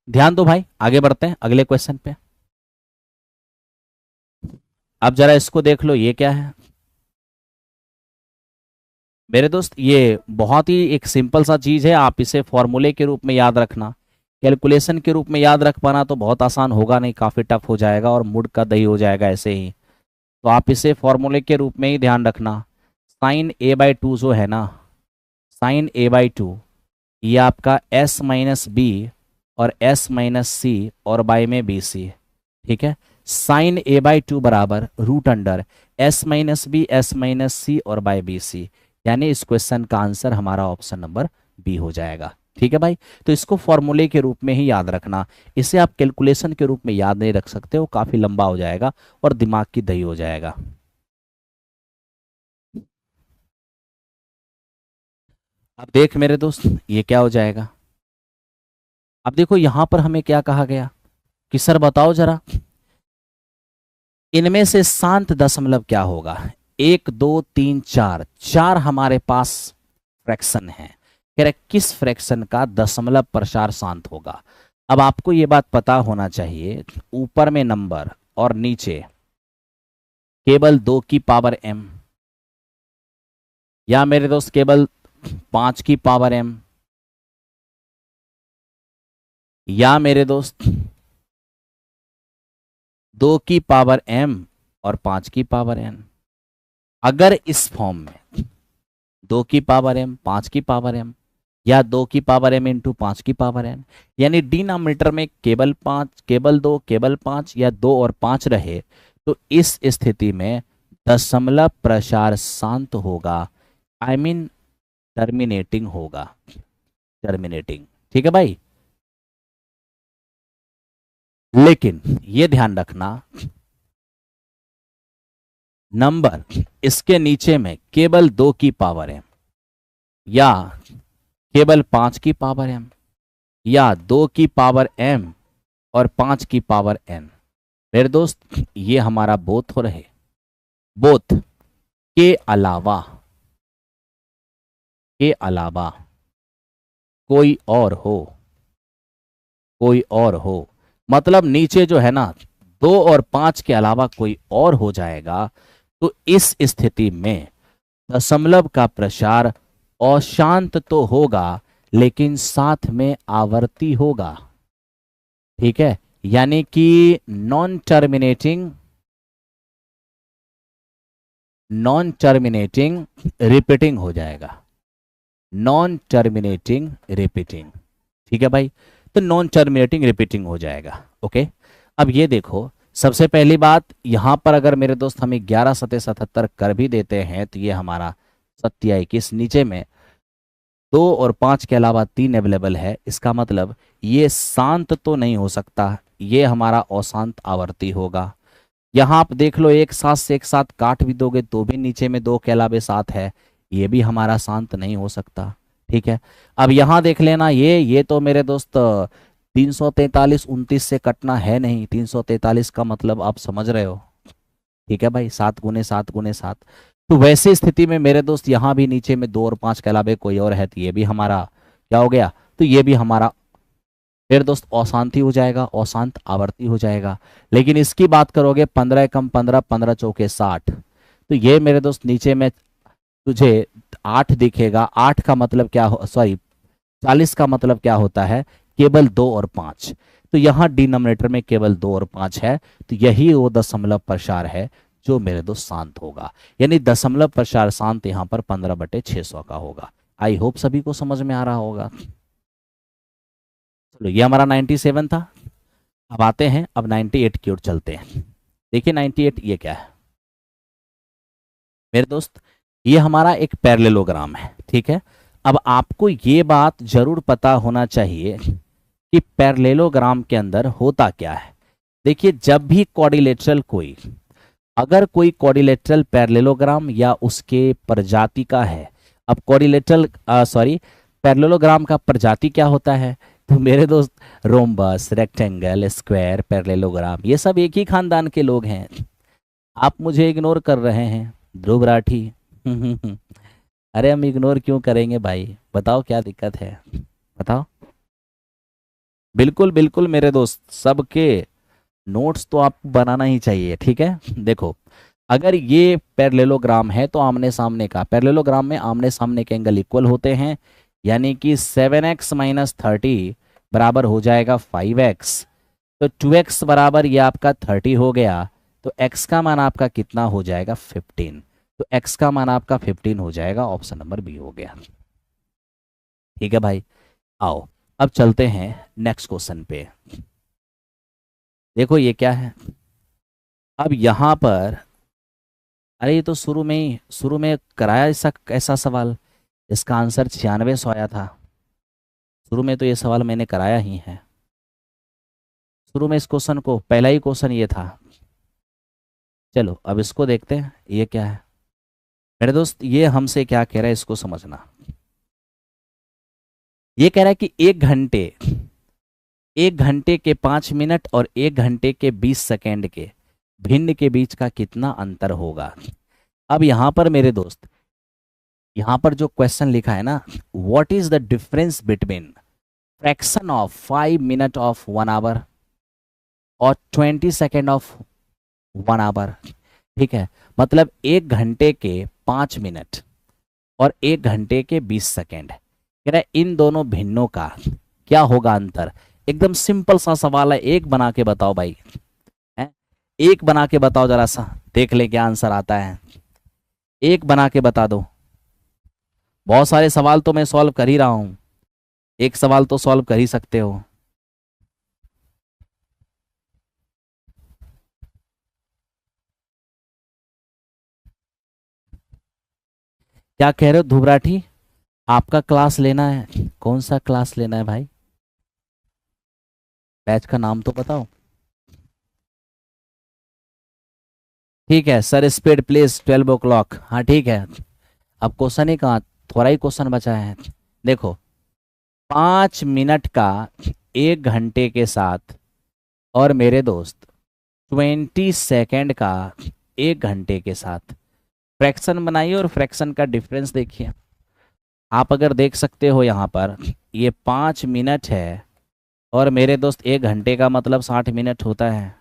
ध्यान दो भाई, आगे बढ़ते हैं अगले क्वेश्चन पे। अब जरा इसको देख लो, ये क्या है मेरे दोस्त? ये बहुत ही एक सिंपल सा चीज है, आप इसे फॉर्मूले के रूप में याद रखना। कैलकुलेशन के रूप में याद रख पाना तो बहुत आसान होगा नहीं, काफी टफ हो जाएगा और मूड का दही हो जाएगा ऐसे ही। तो आप इसे फॉर्मूले के रूप में ही ध्यान रखना। साइन a/2 जो है ना, साइन a/2 ये आपका s माइनस बी और s माइनस सी और बाय में बी सी, ठीक है। साइन ए बाई टू बराबर root under s minus B S minus C और बाय बी सी, यानी इस क्वेश्चन का आंसर हमारा ऑप्शन नंबर बी हो जाएगा, ठीक है भाई। तो इसको फॉर्मूले के रूप में ही याद रखना, इसे आप कैलकुलेशन के रूप में याद नहीं रख सकते हो, काफी लंबा हो जाएगा और दिमाग की दही हो जाएगा। अब देख मेरे दोस्त ये क्या हो जाएगा। अब देखो यहां पर हमें क्या कहा गया कि सर बताओ जरा इनमें से शांत दशमलव क्या होगा। एक दो तीन चार, चार हमारे पास फ्रैक्शन है, कह रहे किस फ्रैक्शन का दशमलव प्रसार शांत होगा। अब आपको ये बात पता होना चाहिए, ऊपर में नंबर और नीचे केवल 2 की पावर m, या मेरे दोस्त केवल 5 की पावर m, या मेरे दोस्त 2 की पावर m और 5 की पावर n। अगर इस फॉर्म में 2 की पावर m 5 की पावर m या 2 की पावर m इंटू 5 की पावर n, यानी डिनोमिनेटर में केवल 5 केवल 2 केवल 5 या 2 और 5 रहे, तो इस स्थिति में दशमलव प्रसार शांत होगा, आई मीन टर्मिनेटिंग होगा, टर्मिनेटिंग, ठीक है भाई। लेकिन ये ध्यान रखना नंबर इसके नीचे में केवल 2 की पावर m या केवल 5 की पावर m या 2 की पावर m और 5 की पावर n, मेरे दोस्त ये हमारा बोथ हो रहे, बोथ के अलावा कोई और हो, कोई और हो, मतलब नीचे जो है ना 2 और 5 के अलावा कोई और हो जाएगा, तो इस स्थिति में दशमलव का प्रसार अशांत तो होगा लेकिन साथ में आवर्ती होगा, ठीक है। यानी कि नॉन टर्मिनेटिंग रिपीटिंग हो जाएगा, नॉन टर्मिनेटिंग रिपीटिंग, ठीक है भाई। तो नॉन टर्मिनेटिंग रिपीटिंग हो जाएगा, ओके। अब ये देखो सबसे पहली बात, यहां पर अगर मेरे दोस्त हमें 11 सतह 77 कर भी देते हैं तो ये हमारा 27, नीचे में 2 और 5 के अलावा 3 अवेलेबल है, इसका मतलब ये शांत तो नहीं हो सकता, ये हमारा अशांत आवर्ती होगा। यहाँ आप देख लो एक साथ से एक साथ काट भी दोगे तो भी नीचे में 2 के अलावे 7 है, ये भी हमारा शांत नहीं हो सकता, ठीक है। अब यहाँ देख लेना ये तो मेरे दोस्त 343 29 से कटना है नहीं, 343 का मतलब आप समझ रहे हो, ठीक है भाई, 7 गुने 7 गुने 7। तो वैसी स्थिति में मेरे दोस्त यहाँ भी नीचे में 2 और 5 के अलावे कोई और है तो ये भी हमारा क्या हो गया, तो ये भी हमारा फिर दोस्त अशांति हो जाएगा, अशांत आवर्ती हो जाएगा। लेकिन इसकी बात करोगे 15 कम 15 15 चौके 60, तो ये मेरे दोस्त नीचे में तुझे 8 दिखेगा, 8 का मतलब क्या हो, सॉरी 40 का मतलब क्या होता है, केवल 2 और 5, तो यहाँ डिनोमिनेटर में केवल 2 और 5 है, तो यही वो दशमलव प्रसार है जो मेरे दोस्त शांत होगा, यानी दशमलव प्रसार शांत यहाँ पर 15/600 का होगा। आई होप सभी को समझ में आ रहा होगा। चलो ये हमारा 97 था। अब आते हैं, अब 98 की ओर चलते हैं। देखिए 98 ये क्या है मेरे दोस्त, ये हमारा एक पैरेललोग्राम है, ठीक है। अब आपको ये बात जरूर पता होना चाहिए कि पैरेललोग्राम के अंदर होता क्या है। देखिए जब भी क्वाड्रिलेटरल कोई, अगर कोई क्वाड्रिलेटरल पैरेललोग्राम या उसके प्रजाति का है, अब क्वाड्रिलेटरल पैरेललोग्राम का प्रजाति क्या होता है, तो मेरे दोस्त रोम्बस, रेक्टेंगल, स्क्वायर, पैरेललोग्राम ये सब एक ही खानदान के लोग हैं। आप मुझे इग्नोर कर रहे हैं ध्रुव राठी। अरे हम इग्नोर क्यों करेंगे भाई, बताओ क्या दिक्कत है, बताओ। बिल्कुल बिल्कुल मेरे दोस्त, सबके नोट्स तो आपको बनाना ही चाहिए, ठीक है। देखो अगर ये पैरेललोग्राम है तो आमने सामने का, पैरेललोग्राम में आमने सामने के एंगल इक्वल होते हैं, यानी कि 7x माइनस 30 बराबर हो जाएगा 5x, तो 2x बराबर ये आपका 30 हो गया, तो x का मान आपका कितना हो जाएगा 15, तो x का मान आपका 15 हो जाएगा, ऑप्शन नंबर बी हो गया, ठीक है भाई। आओ अब चलते हैं नेक्स्ट क्वेश्चन पे। देखो ये क्या है। अब यहां पर, अरे ये तो शुरू में कराया ऐसा ऐसा सवाल, इसका आंसर 9600 आया था। शुरू में तो ये सवाल मैंने कराया ही है। शुरू में इस क्वेश्चन को, पहला ही क्वेश्चन ये था। चलो अब इसको देखते हैं ये क्या है। मेरे दोस्त ये हमसे क्या कह रहा है इसको समझना। ये कह रहा है कि 1 घंटे के 5 मिनट और 1 घंटे के 20 सेकेंड के भिन्न के बीच का कितना अंतर होगा। अब यहां पर मेरे दोस्त, यहां पर जो क्वेश्चन लिखा है ना, what is the difference between fraction of 5 minute of 1 hour और 20 सेकेंड ऑफ 1 आवर। ठीक है, मतलब 1 घंटे के 5 मिनट और 1 घंटे के 20 सेकेंड, कह रहा है इन दोनों भिन्नों का क्या होगा अंतर। एकदम सिंपल सा सवाल है, एक बना के बताओ भाई, है? एक बना के बताओ, जरा सा देख ले क्या आंसर आता है। एक बना के बता दो। बहुत सारे सवाल तो मैं सॉल्व कर ही रहा हूं, एक सवाल तो सॉल्व कर ही सकते हो। क्या कह रहे हो धुबराठी, आपका क्लास लेना है? कौन सा क्लास लेना है भाई? बैच का नाम तो बताओ। ठीक है सर, स्पीड प्लीज 12 o'clock। हाँ ठीक है। अब क्वेश्चन ही कहाँ, थोड़ा ही क्वेश्चन बचा है। देखो 5 मिनट का 1 घंटे के साथ और मेरे दोस्त 20 सेकेंड का 1 घंटे के साथ फ्रैक्शन बनाइए और फ्रैक्शन का डिफरेंस देखिए। आप अगर देख सकते हो यहाँ पर, ये 5 मिनट है और मेरे दोस्त 1 घंटे का मतलब 60 मिनट होता है,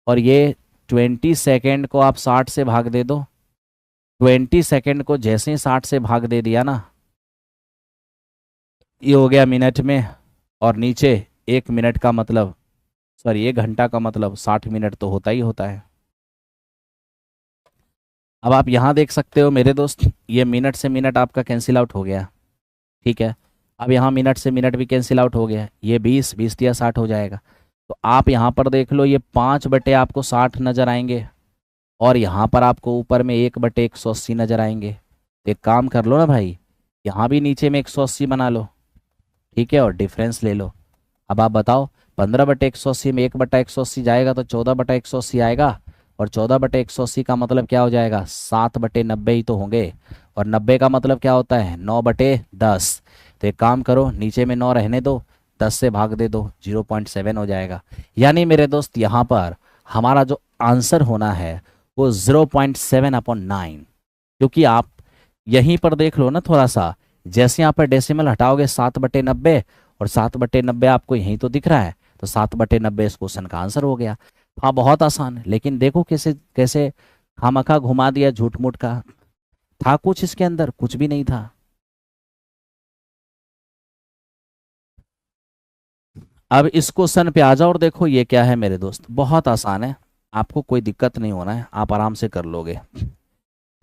और ये 20 सेकेंड को आप 60 से भाग दे दो। 20 सेकेंड को जैसे ही 60 से भाग दे दिया ना, ये हो गया मिनट में, और नीचे 1 मिनट का मतलब, सॉरी 1 घंटा का मतलब 60 मिनट तो होता ही होता है। अब आप यहाँ देख सकते हो मेरे दोस्त, ये मिनट से मिनट आपका कैंसिल आउट हो गया। ठीक है, अब यहाँ मिनट से मिनट भी कैंसिल आउट हो गया, ये 20 या 60 हो जाएगा। तो आप यहाँ पर देख लो, ये 5 बटे आपको 60 नजर आएंगे, और यहाँ पर आपको ऊपर में 1/180 नजर आएंगे। तो एक काम कर लो ना भाई, यहाँ भी नीचे में 180 बना लो। ठीक है, और डिफरेंस ले लो। अब आप बताओ, 15/180 में 1/180 जाएगा तो 14/180 आएगा, और 14/180 का मतलब क्या हो जाएगा, 7/90 ही तो होंगे, और 90 का मतलब क्या होता है, 9/10। तो एक काम करो, नीचे में 9 रहने दो, 10 से भाग दे दो, 0.7 हो जाएगा। यानी मेरे दोस्त यहाँ पर हमारा जो आंसर होना है वो 0.7/9। क्योंकि आप यहीं पर देख लो ना थोड़ा सा, जैसे यहाँ पर डेसिमल हटाओगे 7/90, और 7/90 आपको यहीं तो दिख रहा है, तो 7/90 इस क्वेश्चन का आंसर हो गया। हाँ बहुत आसान है, लेकिन देखो कैसे कैसे खामखा घुमा दिया, झूठ मूठ का। था कुछ इसके अंदर? कुछ भी नहीं था। अब इस क्वेश्चन पे आ जाओ और देखो ये क्या है मेरे दोस्त, बहुत आसान है, आपको कोई दिक्कत नहीं होना है, आप आराम से कर लोगे।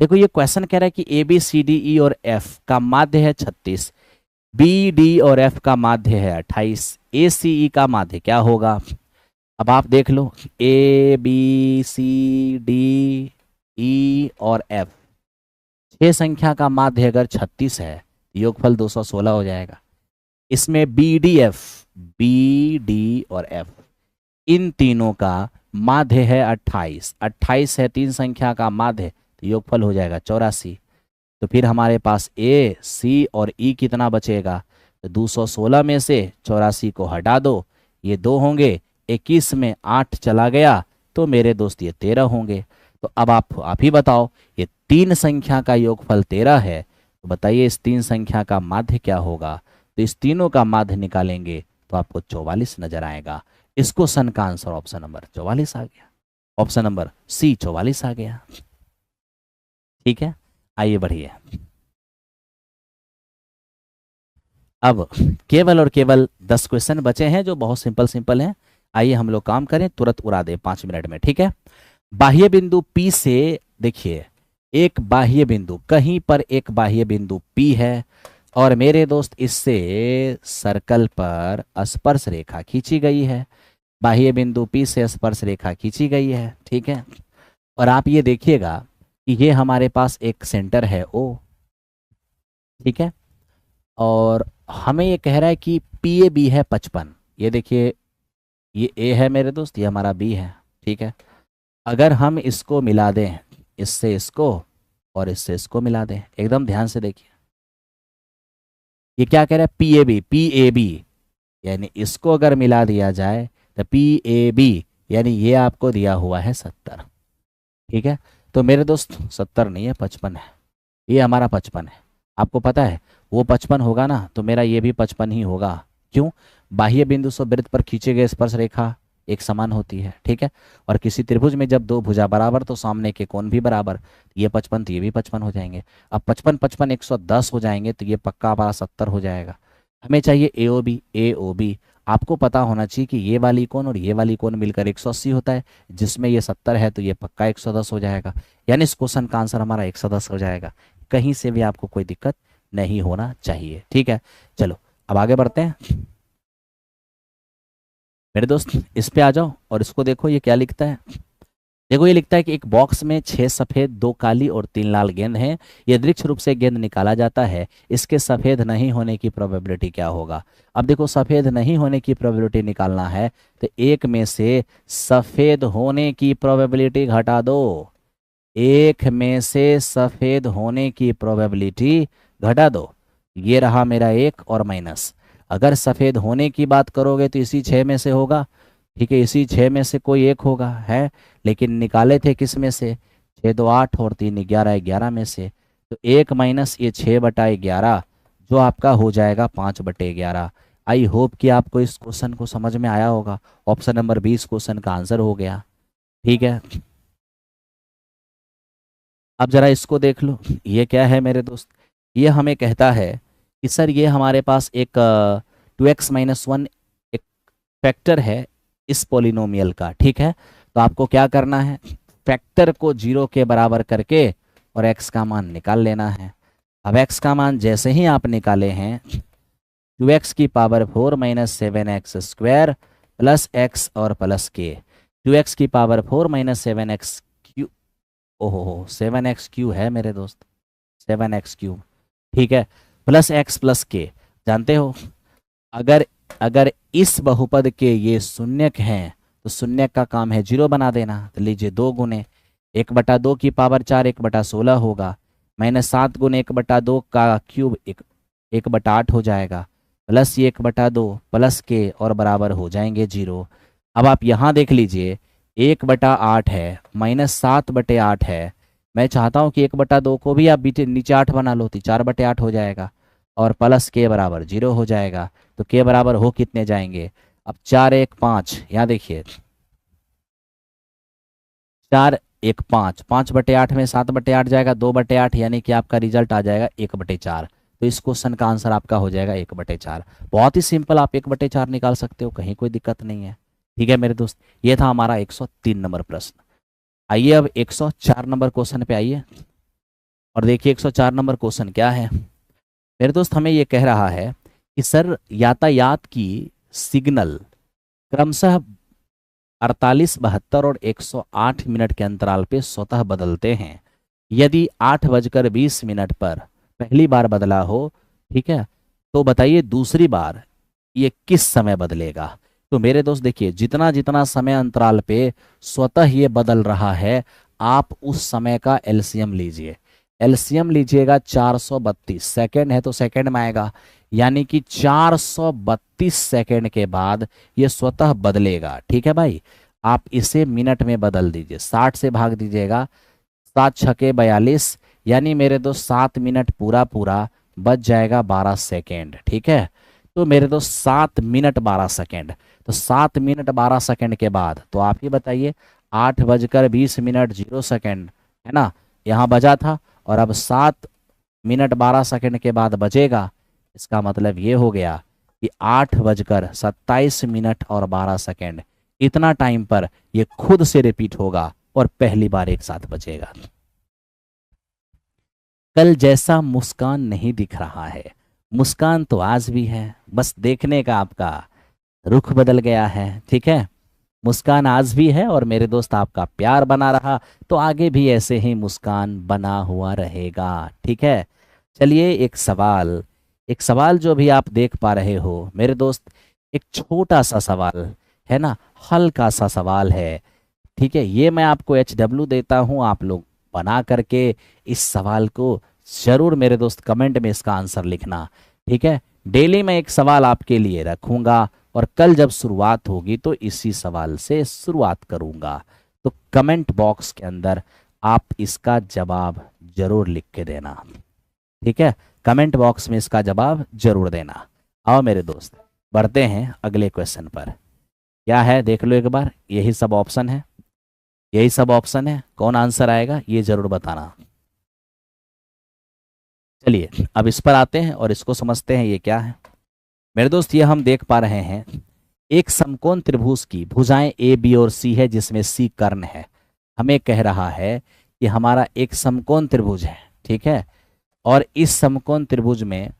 देखो ये क्वेश्चन कह रहा है कि A B C D E और एफ का माध्य है 36, बी डी और एफ का माध्य है 28, ए सी ई का माध्य क्या होगा। अब आप देख लो, A B C D E और एफ, 6 संख्या का माध्य अगर 36 है, योगफल 216 हो जाएगा। इसमें B D F, B D और एफ, इन तीनों का माध्य है 28, 28 है 3 संख्या का माध्य, तो योगफल हो जाएगा 84। तो फिर हमारे पास ए सी और ई कितना बचेगा, तो 216 में से 84 को हटा दो, ये 2 होंगे, 21 में 8 चला गया, तो मेरे दोस्त ये 13 होंगे। तो अब आप ही बताओ, ये 3 संख्या का योगफल 13 है, तो बताइए इस 3 संख्या का माध्य क्या होगा। तो इस तीनों का माध्य निकालेंगे तो आपको 44 नजर आएगा। इस क्वेश्चन का आंसर ऑप्शन नंबर 44 आ गया, ऑप्शन नंबर सी 44 आ गया। ठीक है, आइए बढ़िए। अब केवल और केवल 10 क्वेश्चन बचे हैं जो बहुत सिंपल सिंपल हैं। आइए हम लोग काम करें, तुरंत उड़ा दे 5 मिनट में। ठीक है, बाह्य बिंदु P से देखिए, एक बाह्य बिंदु, कहीं पर एक बाह्य बिंदु P है और मेरे दोस्त इससे सर्कल पर स्पर्श रेखा खींची गई है, बाह्य बिंदु P से स्पर्श रेखा खींची गई है, ठीक है। और आप ये देखिएगा कि ये हमारे पास एक सेंटर है O, ठीक है। और हमें ये कह रहा है कि PAB है 55। ये देखिए, ये A है मेरे दोस्त, ये हमारा B है, ठीक है। अगर हम इसको मिला दें, इससे इसको और इससे इसको मिला दें, एकदम ध्यान से देखिए, ये क्या कह रहा है, PAB यानी इसको अगर मिला दिया जाए तो PAB यानी ये आपको दिया हुआ है 70, ठीक है। तो मेरे दोस्त 70 नहीं है, 55 है, ये हमारा 55 है। आपको पता है वो 55 होगा ना, तो मेरा ये भी 55 ही होगा। क्यों? बाह्य बिंदु से वृत्त पर खींचे गए स्पर्श रेखा एक समान होती है, ठीक है। और किसी त्रिभुज में जब दो भुजा बराबर तो सामने के कोण भी बराबर, ये 55 तो ये भी 55 हो जाएंगे। अब 55 55 110 हो जाएंगे, तो ये पक्का हमारा 70 हो जाएगा। हमें चाहिए AOB। आपको पता होना चाहिए कि ये वाली कोण और ये वाली कोण मिलकर 180 होता है, जिसमें ये 70 है तो ये पक्का 110 हो जाएगा। यानी इस क्वेश्चन का आंसर हमारा 110 हो जाएगा। कहीं से भी आपको कोई दिक्कत नहीं होना चाहिए, ठीक है। चलो अब आगे बढ़ते हैं मेरे दोस्त, इस पे आ जाओ और इसको देखो ये क्या लिखता है। देखो ये लिखता है कि एक बॉक्स में 6 सफ़ेद 2 काली और 3 लाल गेंद हैं। यह दृक्ष रूप से गेंद निकाला जाता है, इसके सफ़ेद नहीं होने की प्रोबेबिलिटी क्या होगा। अब देखो सफ़ेद नहीं होने की प्रोबेबिलिटी निकालना है तो एक में से सफ़ेद होने की प्रोबेबिलिटी घटा दो, एक में से सफ़ेद होने की प्रोबेबिलिटी घटा दो। ये रहा मेरा एक और माइनस। अगर सफ़ेद होने की बात करोगे तो इसी 6 में से होगा, ठीक है, इसी 6 में से कोई एक होगा है। लेकिन निकाले थे किस में से, 6 2 8 और 3 11, 11 में से। तो एक माइनस ये 6/11 जो आपका हो जाएगा 5/11। आई होप कि आपको इस क्वेश्चन को समझ में आया होगा। ऑप्शन नंबर 20 क्वेश्चन का आंसर हो गया, ठीक है। अब जरा इसको देख लो, ये क्या है मेरे दोस्त, ये हमें कहता है कि सर ये हमारे पास एक 2x-1 एक फैक्टर है इस पॉलिनोमियल का, ठीक है। तो आपको क्या करना है, फैक्टर को 0 के बराबर करके और x का मान निकाल लेना है। अब x का मान जैसे ही आप निकाले हैं, 2x की पावर 4 - 7x² प्लस x और प्लस k, 2x की पावर 4 - 7x³, ओहो 7x³ है मेरे दोस्त, 7x³, ठीक है, प्लस x प्लस k। जानते हो अगर अगर इस बहुपद के ये शून्यक हैं तो शून्यक का काम है 0 बना देना। तो लीजिए 2 गुने 1/2 की पावर 4 1/16 होगा, -7 गुने 1/2 का क्यूब 1/8 हो जाएगा, प्लस ये 1/2 प्लस के और बराबर हो जाएंगे 0। अब आप यहाँ देख लीजिए 1/8 है, -7/8 है। मैं चाहता हूँ कि 1/2 को भी आप नीचे 8 बना लो तो 4/8 हो जाएगा और प्लस के बराबर 0 हो जाएगा। तो के बराबर हो कितने जाएंगे, अब 4 1 5, यहाँ देखिए 4 1 5, 5/8 में 7/8 जाएगा 2/8, यानी कि आपका रिजल्ट आ जाएगा 1/4। तो इस क्वेश्चन का आंसर आपका हो जाएगा 1/4। बहुत ही सिंपल, आप 1/4 निकाल सकते हो, कहीं कोई दिक्कत नहीं है, ठीक है मेरे दोस्त। ये था हमारा 103 नंबर प्रश्न। आइए अब 104 नंबर क्वेश्चन पे आइए और देखिए 104 नंबर क्वेश्चन क्या है मेरे दोस्त। हमें ये कह रहा है कि सर यातायात की सिग्नल क्रमशः 48, 72 और 108 मिनट के अंतराल पे स्वतः बदलते हैं। यदि 8:20 पर पहली बार बदला हो, ठीक है, तो बताइए दूसरी बार ये किस समय बदलेगा। तो मेरे दोस्त देखिए, जितना जितना समय अंतराल पे स्वतः ये बदल रहा है, आप उस समय का एलसीएम लीजिए। एलसीएम लीजिएगा 432, सेकेंड है तो सेकेंड में आएगा, यानी कि 432 सेकेंड के बाद ये स्वतः बदलेगा, ठीक है भाई। आप इसे मिनट में बदल दीजिए, 60 से भाग दीजिएगा, 7 छके 42, यानी मेरे दोस्त 7 मिनट पूरा पूरा बच जाएगा 12 सेकेंड, ठीक है। तो मेरे दोस्त 7 मिनट 12 सेकेंड, तो 7 मिनट 12 सेकेंड के बाद तो आप ही बताइए 8:20 है ना, यहाँ बजा था और अब 7 मिनट 12 सेकेंड के बाद बजेगा। इसका मतलब ये हो गया कि 8:27 और 12 सेकेंड, इतना टाइम पर ये खुद से रिपीट होगा और पहली बार एक साथ बजेगा। कल जैसा मुस्कान नहीं दिख रहा है, मुस्कान तो आज भी है, बस देखने का आपका रुख बदल गया है। ठीक है, मुस्कान आज भी है और मेरे दोस्त आपका प्यार बना रहा तो आगे भी ऐसे ही मुस्कान बना हुआ रहेगा। ठीक है, चलिए एक सवाल जो भी आप देख पा रहे हो मेरे दोस्त, एक छोटा सा सवाल है ना, हल्का सा सवाल है। ठीक है, ये मैं आपको HW देता हूँ, आप लोग बना करके इस सवाल को जरूर मेरे दोस्त कमेंट में इसका आंसर लिखना। ठीक है, डेली मैं एक सवाल आपके लिए रखूंगा और कल जब शुरुआत होगी तो इसी सवाल से शुरुआत करूंगा। तो कमेंट बॉक्स के अंदर आप इसका जवाब जरूर लिख के देना। ठीक है, कमेंट बॉक्स में इसका जवाब जरूर देना। आओ मेरे दोस्त बढ़ते हैं अगले क्वेश्चन पर। क्या है देख लो एक बार, यही सब ऑप्शन है, यही सब ऑप्शन है, कौन आंसर आएगा ये जरूर बताना। चलिए अब इस पर आते हैं और इसको समझते हैं ये क्या है। मेरे दोस्त ये हम देख पा रहे हैं एक समकोण त्रिभुज की भुजाएं ए बी और सी है जिसमें सी कर्ण है। हमें कह रहा है कि हमारा एक समकोण त्रिभुज है। ठीक है, और इस समकोण त्रिभुज में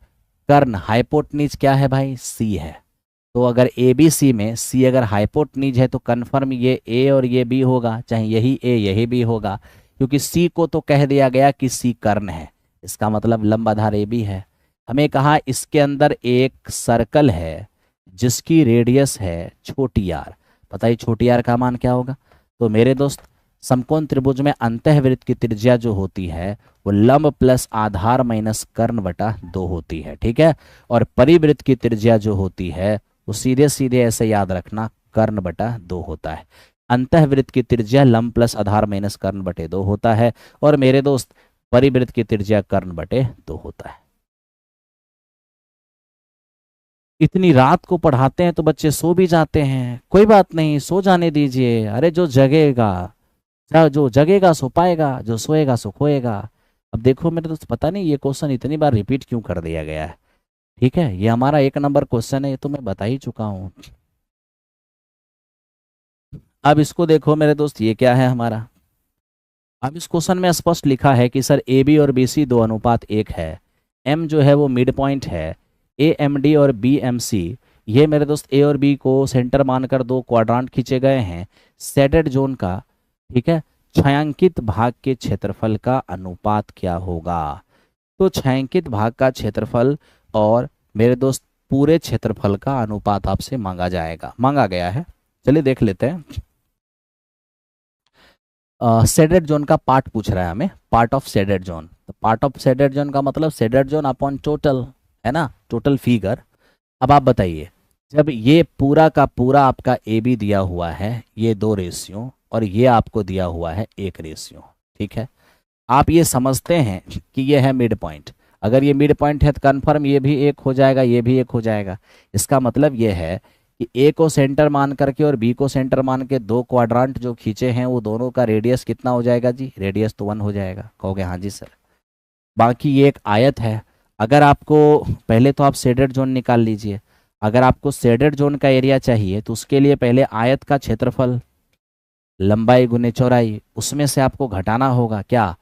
कर्ण हाइपोटेन्यूज क्या है भाई, सी है। तो अगर ए बी सी में सी अगर हाइपोटेन्यूज है तो कन्फर्म ये ए और ये बी होगा, चाहे यही ए यही बी होगा, क्योंकि सी को तो कह दिया गया कि सी कर्ण है, इसका मतलब लंब आधार ए बी है। हमें कहा इसके अंदर एक सर्कल है जिसकी रेडियस है छोटी आर। पता ही छोटी आर का मान क्या होगा। तो मेरे दोस्त समकोण त्रिभुज में अंतःवृत्त की त्रिज्या जो होती है वो लंब प्लस आधार माइनस कर्ण बटा 2 होती है। ठीक है, और परिवृत्त की त्रिज्या जो होती है वो सीधे सीधे ऐसे याद रखना कर्ण बटा 2 होता है। अंतःवृत्त की त्रिज्या लंब प्लस आधार माइनस कर्ण बटे 2 होता है और मेरे दोस्त परिवृत्त की त्रिज्या कर्ण बटे 2 होता है। इतनी रात को पढ़ाते हैं तो बच्चे सो भी जाते हैं, कोई बात नहीं, सो जाने दीजिए। अरे जो जगेगा, जो जगेगा सो पाएगा, जो सोएगा सो खोएगा। अब देखो मेरे दोस्त पता नहीं ये क्वेश्चन इतनी बार रिपीट क्यों कर दिया गया है। ठीक है, ये हमारा 1 नंबर क्वेश्चन है, ये तो मैं बता ही चुका हूं। अब इसको देखो मेरे दोस्त, ये क्या है हमारा। अब इस क्वेश्चन में स्पष्ट लिखा है कि सर ए बी और बी सी 2:1 है। एम जो है वो मिड पॉइंट है। ए एम डी और बी एम सी, ये मेरे दोस्त ए और बी को सेंटर मानकर 2 क्वाड्रांट खींचे गए हैं शेडेड जोन का। ठीक है, छायांकित भाग के क्षेत्रफल का अनुपात क्या होगा। तो छायांकित भाग का क्षेत्रफल और मेरे दोस्त पूरे क्षेत्रफल का अनुपात आपसे मांगा गया है। चलिए देख लेते हैं। शेडेड जोन का पार्ट पूछ रहा है हमें, पार्ट ऑफ शेडेड जोन। तो पार्ट ऑफ शेडेड जोन का मतलब शेडेड जोन अपॉन टोटल, है ना, टोटल फिगर। अब आप बताइए, जब ये पूरा का पूरा आपका ए बी दिया हुआ है ये 2 रेशियो और ये आपको दिया हुआ है 1 रेशियो। ठीक है, आप ये समझते हैं कि ये है मिड पॉइंट। अगर ये मिड पॉइंट है तो कन्फर्म ये भी 1 हो जाएगा, ये भी 1 हो जाएगा। इसका मतलब ये है कि ए को सेंटर मान करके और बी को सेंटर मान के 2 क्वाड्रांट जो खींचे हैं वो दोनों का रेडियस कितना हो जाएगा जी, रेडियस तो 1 हो जाएगा। कहोगे हाँ जी सर। बाकी ये एक आयत है। अगर आपको पहले तो आप शेडेड जोन निकाल लीजिए। अगर आपको शेडेड जोन का एरिया चाहिए तो उसके लिए पहले आयत का क्षेत्रफल लंबाई गुने चौड़ाई, उसमें से आपको घटाना होगा क्या,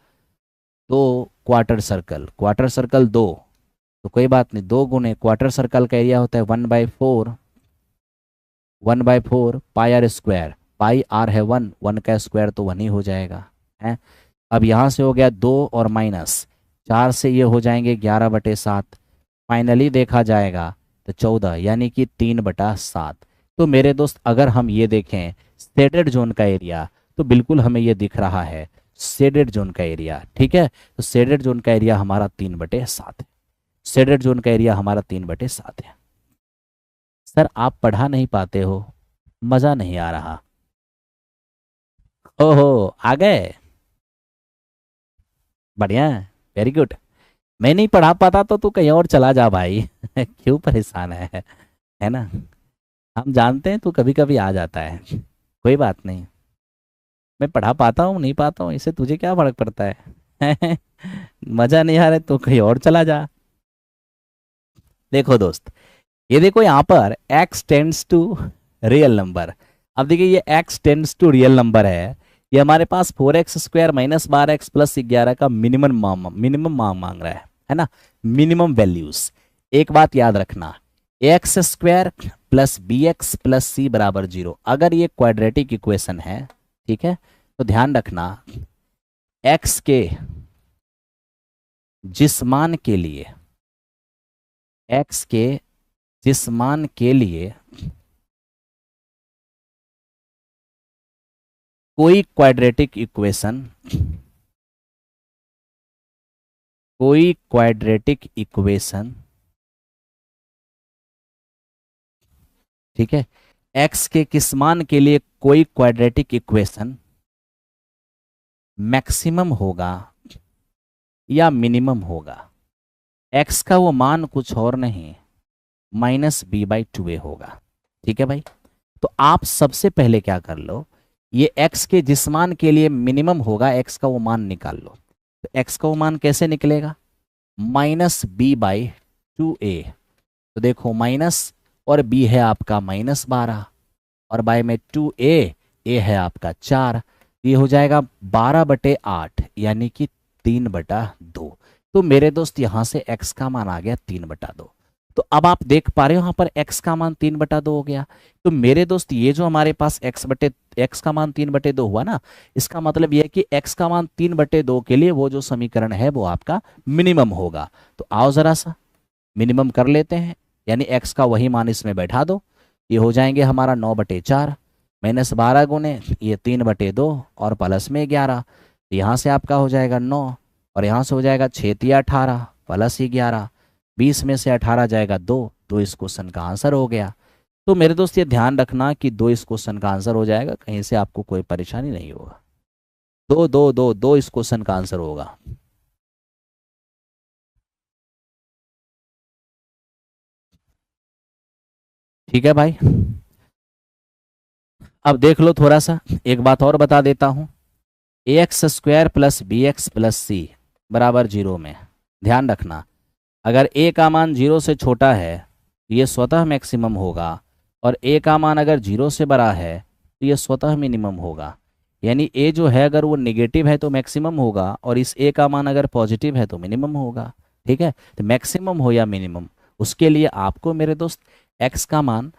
2 क्वार्टर सर्कल, क्वार्टर सर्कल 2, तो कोई बात नहीं, 2 गुने क्वार्टर सर्कल का एरिया होता है 1/4 पाई आर स्क्वायर। पाई आर है 1, 1 का स्क्वायर तो 1 ही हो जाएगा है। अब यहाँ से हो गया 2 और माइनस 4 से ये हो जाएंगे 11/7। फाइनली देखा जाएगा तो 14 यानी कि 3/7। तो मेरे दोस्त अगर हम ये देखें शेडेड जोन का एरिया तो बिल्कुल हमें ये दिख रहा है शेडेड जोन का एरिया। ठीक है, तो शेडेड जोन का एरिया हमारा 3/7 है। शेडेड जोन का एरिया हमारा 3/7 है। सर आप पढ़ा नहीं पाते हो, मजा नहीं आ रहा। ओहो आ गए, बढ़िया, वेरी गुड। मैं नहीं पढ़ा पाता तो तू कहीं और चला जा भाई क्यों परेशान है ना। हम जानते हैं तू कभी कभी आ जाता है, कोई बात नहीं। मैं पढ़ा पाता हूँ नहीं पाता हूँ इससे तुझे क्या फर्क पड़ता है मजा नहीं आ रहा है तो कहीं और चला जा। देखो दोस्त, ये देखो यहाँ पर x tends to real number. अब देखिए ये x tends to real number है, ये हमारे पास 4x² माइनस 12x प्लस 11 का मिनिमम मांग रहा है ना, मिनिमम वैल्यूज। एक बात याद रखना, X square plus B X plus C बराबर 0, अगर ये क्वाड्रेटिक इक्वेशन है, ठीक है, तो ध्यान रखना एक्स के जिस मान के लिए, एक्स के जिस मान के लिए कोई क्वाड्रेटिक इक्वेशन, कोई क्वाड्रेटिक इक्वेशन, ठीक है, एक्स के किस मान के लिए कोई क्वाड्रेटिक इक्वेशन मैक्सिमम होगा या मिनिमम होगा, एक्स का वो मान कुछ और नहीं -b/2a होगा। ठीक है भाई, तो आप सबसे पहले क्या कर लो, ये x के जिस मान के लिए मिनिमम होगा x का वो मान निकाल लो। तो x का वो मान कैसे निकलेगा, -b/2a। तो देखो माइनस और b है आपका -12 और बाय में 2a, a है आपका 4, ये हो जाएगा 12/8 यानी कि 3/2। तो मेरे दोस्त यहां से x का मान आ गया 3/2। तो अब आप देख पा रहे हो यहां पर x का मान 3/2 हो गया। तो मेरे दोस्त ये जो हमारे पास x का मान 3/2 हुआ ना, इसका मतलब यह है कि x का मान 3/2 के लिए वो जो समीकरण है वो आपका मिनिमम होगा। तो आओ जरा सा मिनिमम कर लेते हैं, यानी x का वही मान इसमें बैठा दो, ये हो जाएंगे हमारा 9/4 -12 गुने ये 3/2 और प्लस में 11, तो यहाँ से आपका हो जाएगा 9 और यहाँ से हो जाएगा 6×3 = 18 प्लस 11, 20 में से 18 जाएगा 2, तो इस क्वेश्चन का आंसर हो गया। तो मेरे दोस्त ये ध्यान रखना कि 2 इस क्वेश्चन का आंसर हो जाएगा, कहीं से आपको कोई परेशानी नहीं होगा। 2 2 2 2 इस क्वेश्चन का आंसर होगा। ठीक है भाई, अब देख लो थोड़ा सा, एक बात और बता देता हूं, ax² plus B X plus C बराबर 0 में ध्यान रखना, अगर a का मान 0 से छोटा है तो ये स्वतः मैक्सिमम होगा, और a का मान अगर 0 से बड़ा है तो ये स्वतः मिनिमम होगा। यानी a जो है अगर वो नेगेटिव है तो मैक्सिमम होगा, और इस a का मान अगर पॉजिटिव है तो मिनिमम होगा। ठीक है, तो मैक्सिमम हो या मिनिमम, उसके लिए आपको मेरे दोस्त x का मान,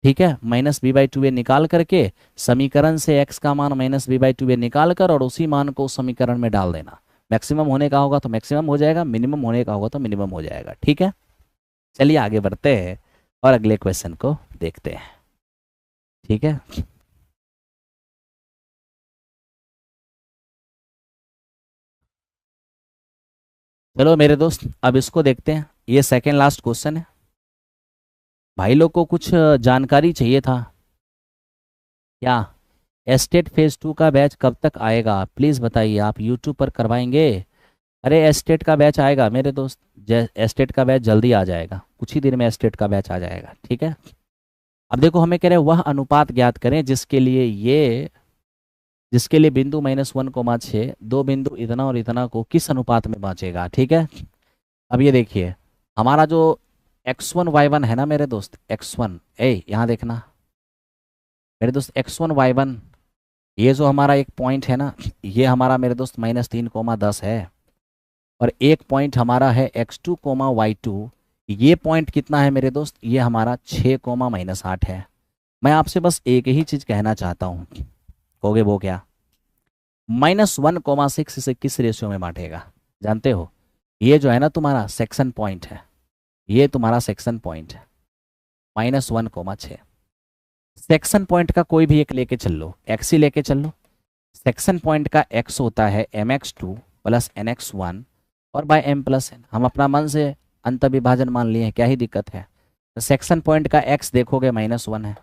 ठीक है, -b/2a निकाल करके समीकरण से x का मान -b/2a निकाल कर और उसी मान को समीकरण में डाल देना। मैक्सिमम होने का होगा तो मैक्सिमम हो जाएगा, मिनिमम होने का होगा तो मिनिमम हो जाएगा। ठीक है, चलिए आगे बढ़ते हैं और अगले क्वेश्चन को देखते हैं। ठीक है, चलो मेरे दोस्त अब इसको देखते हैं, ये सेकेंड लास्ट क्वेश्चन है। भाई लोग को कुछ जानकारी चाहिए था क्या, एस्टेट फेज 2 का बैच कब तक आएगा प्लीज़ बताइए, आप यूट्यूब पर करवाएंगे। अरे एस्टेट का बैच आएगा मेरे दोस्त, एस्टेट का बैच जल्दी आ जाएगा, कुछ ही दिन में एस्टेट का बैच आ जाएगा। ठीक है, अब देखो हमें कह रहे हैं वह अनुपात ज्ञात करें जिसके लिए बिंदु -1,6 दो बिंदु इतना और इतना को किस अनुपात में बांचेगा। ठीक है, अब ये देखिए हमारा जो x1 y1 है ना मेरे दोस्त, x1 यहाँ देखना मेरे दोस्त, x1 y1 ये जो हमारा एक पॉइंट है ना, ये हमारा मेरे दोस्त -3,10 है, और एक पॉइंट हमारा है x2, y2, ये पॉइंट कितना है मेरे दोस्त, ये हमारा 6, -8 है। मैं आपसे बस एक ही चीज कहना चाहता हूँ, कहोगे वो क्या, -1,6 इसे किस रेशियो में बांटेगा जानते हो, ये जो है ना तुम्हारा सेक्शन पॉइंट है, ये तुम्हारा सेक्शन पॉइंट है -1,6। सेक्शन पॉइंट का कोई भी एक लेके चल लो, एक्स ही लेके चल लो, सेक्शन पॉइंट का एक्स होता है mx2 + nx1 और बाय m+n, हम अपना मन से अंत विभाजन मान लिए हैं, क्या ही दिक्कत है। तो सेक्शन पॉइंट का x देखोगे -1 है,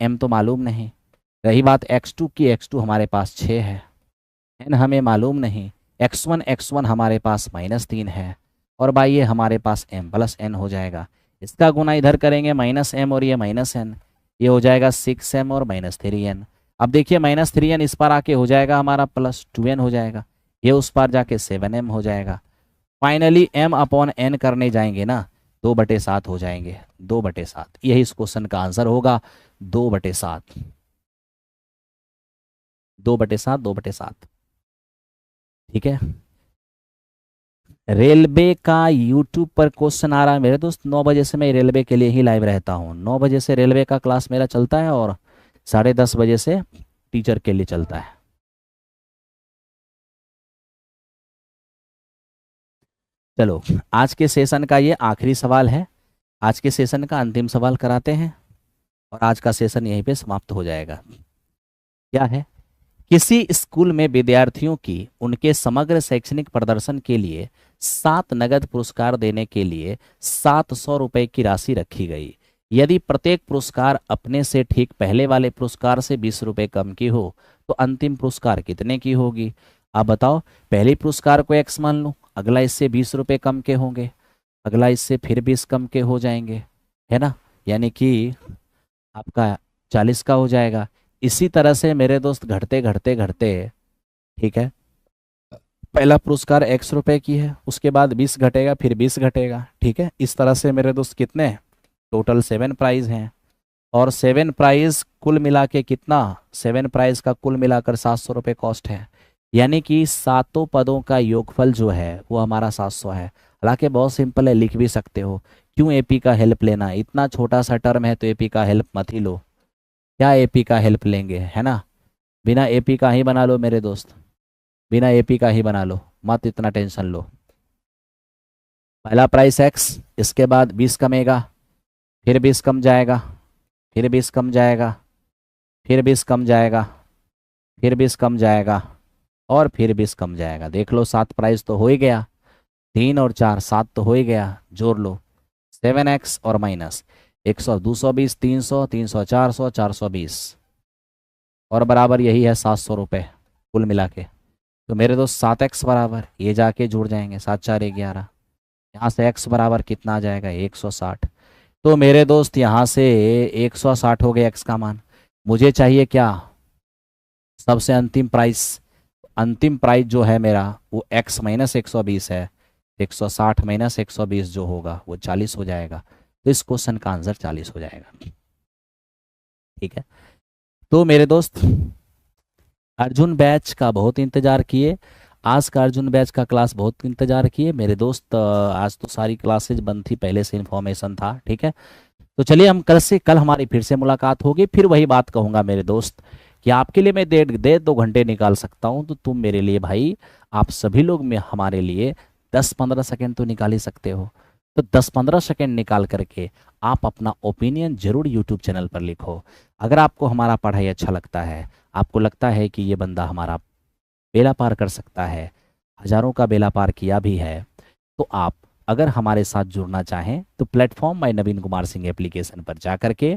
m तो मालूम नहीं, रही बात x2 की, x2 हमारे पास 6 है, n हमें मालूम नहीं, x1 हमारे पास -3 है, और बाई ये हमारे पास m+n हो जाएगा। इसका गुना इधर करेंगे -m और ये -n, ये हो जाएगा 6m और -3n। अब देखिए -3n इस पर आके हो जाएगा हमारा +2n हो जाएगा, ये उस पर जाके 7m हो जाएगा। फाइनली m/n करने जाएंगे ना, 2/7 हो जाएंगे, 2/7, यही इस क्वेश्चन का आंसर होगा, 2/7, 2/7, 2/7। ठीक है, रेलवे का यूट्यूब पर क्वेश्चन आ रहा है मेरे दोस्त। 9 बजे से मैं रेलवे के लिए ही लाइव रहता हूँ। 9 बजे से रेलवे का क्लास मेरा चलता है और 10:30 बजे से टीचर के लिए चलता है। चलो, आज के सेशन का ये आखिरी सवाल है। आज के सेशन का अंतिम सवाल कराते हैं और आज का सेशन यहीं पे समाप्त हो जाएगा। क्या है? किसी स्कूल में विद्यार्थियों की उनके समग्र शैक्षणिक प्रदर्शन के लिए 7 नगद पुरस्कार देने के लिए 700 रुपए की राशि रखी गई। यदि प्रत्येक पुरस्कार अपने से ठीक पहले वाले पुरस्कार से 20 रुपए कम की हो तो अंतिम पुरस्कार कितने की होगी? आप बताओ। पहले पुरस्कार को एक्स मान लो, अगला इससे 20 रुपए कम के होंगे, अगला इससे फिर 20 कम के हो जाएंगे, है ना? यानी कि आपका 40 का हो जाएगा। इसी तरह से मेरे दोस्त घटते घटते घटते, ठीक है, पहला पुरस्कार x रुपए की है, उसके बाद 20 घटेगा, फिर 20 घटेगा, ठीक है। इस तरह से मेरे दोस्त कितने टोटल 7 प्राइज हैं और 7 प्राइज कुल मिला के कितना, 7 प्राइज का कुल मिलाकर 700 रुपये कॉस्ट है। यानी कि सातों पदों का योगफल जो है वो हमारा 700 है। हालांकि बहुत सिंपल है, लिख भी सकते हो। क्यों एपी का हेल्प लेना, इतना छोटा सा टर्म है तो एपी का हेल्प मत ही लो। क्या एपी का हेल्प लेंगे, है ना? बिना एपी का ही बना लो मेरे दोस्त, बिना एपी का ही बना लो, मत इतना टेंशन लो। पहला प्राइस एक्स, इसके बाद 20 कमेगा, फिर 20 कम जाएगा, फिर 20 कम जाएगा, फिर 20 कम जाएगा, फिर 20 कम जाएगा और फिर 20 कम जाएगा। देख लो, 7 प्राइस तो हो ही गया, 3 और 4 7 तो हो ही गया। जोड़ लो 7x और माइनस 100, 220, 300, 300, 400, 420 और बराबर यही है 700 रुपये कुल मिला के। तो मेरे दोस्त 7x बराबर, ये जाके जुड़ जाएंगे, 7 4 11, यहाँ से x बराबर कितना आ जाएगा 160। तो मेरे दोस्त यहाँ से 160 हो गया x का मान। मुझे चाहिए क्या, सबसे अंतिम प्राइस। अंतिम प्राइस जो है मेरा वो x माइनस 120 है, 160 माइनस 120 जो होगा वो 40 हो जाएगा। तो इस क्वेश्चन का आंसर 40 हो जाएगा, ठीक है। तो मेरे दोस्त अर्जुन बैच का बहुत इंतजार किए, आज का अर्जुन बैच का क्लास बहुत इंतजार किए मेरे दोस्त। आज तो सारी क्लासेज बंद थी, पहले से इन्फॉर्मेशन था, ठीक है। तो चलिए, हम कल हमारी फिर से मुलाकात होगी। फिर वही बात कहूंगा मेरे दोस्त कि आपके लिए मैं 1.5-2 घंटे निकाल सकता हूं, तो तुम मेरे लिए भाई, आप सभी लोग में हमारे लिए 10-15 सेकेंड तो निकाल ही सकते हो। तो 10-15 सेकेंड निकाल करके आप अपना ओपिनियन जरूर यूट्यूब चैनल पर लिखो। अगर आपको हमारा पढ़ाई अच्छा लगता है, आपको लगता है कि ये बंदा हमारा बेड़ा पार कर सकता है, हजारों का बेड़ा पार किया भी है, तो आप अगर हमारे साथ जुड़ना चाहें तो platform my Naveen Kumar Singh application पर जा करके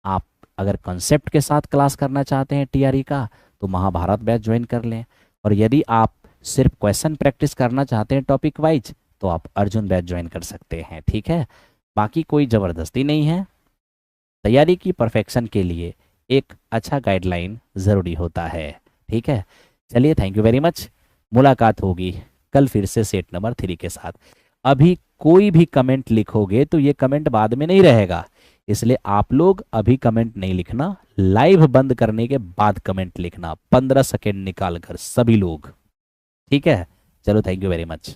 आप अगर कॉन्सेप्ट के साथ क्लास करना चाहते हैं टीआरई का तो महाभारत बैच ज्वाइन कर लें, और यदि आप सिर्फ क्वेश्चन प्रैक्टिस करना चाहते हैं टॉपिक वाइज तो आप अर्जुन बैच ज्वाइन कर सकते हैं, ठीक है। बाकी कोई ज़बरदस्ती नहीं है। तैयारी की परफेक्शन के लिए एक अच्छा गाइडलाइन ज़रूरी होता है, ठीक है। चलिए, थैंक यू वेरी मच। मुलाकात होगी कल फिर से सेट नंबर 3 के साथ। अभी कोई भी कमेंट लिखोगे तो ये कमेंट बाद में नहीं रहेगा, इसलिए आप लोग अभी कमेंट नहीं लिखना, लाइव बंद करने के बाद कमेंट लिखना 15 सेकेंड निकाल कर सभी लोग, ठीक है। चलो, थैंक यू वेरी मच।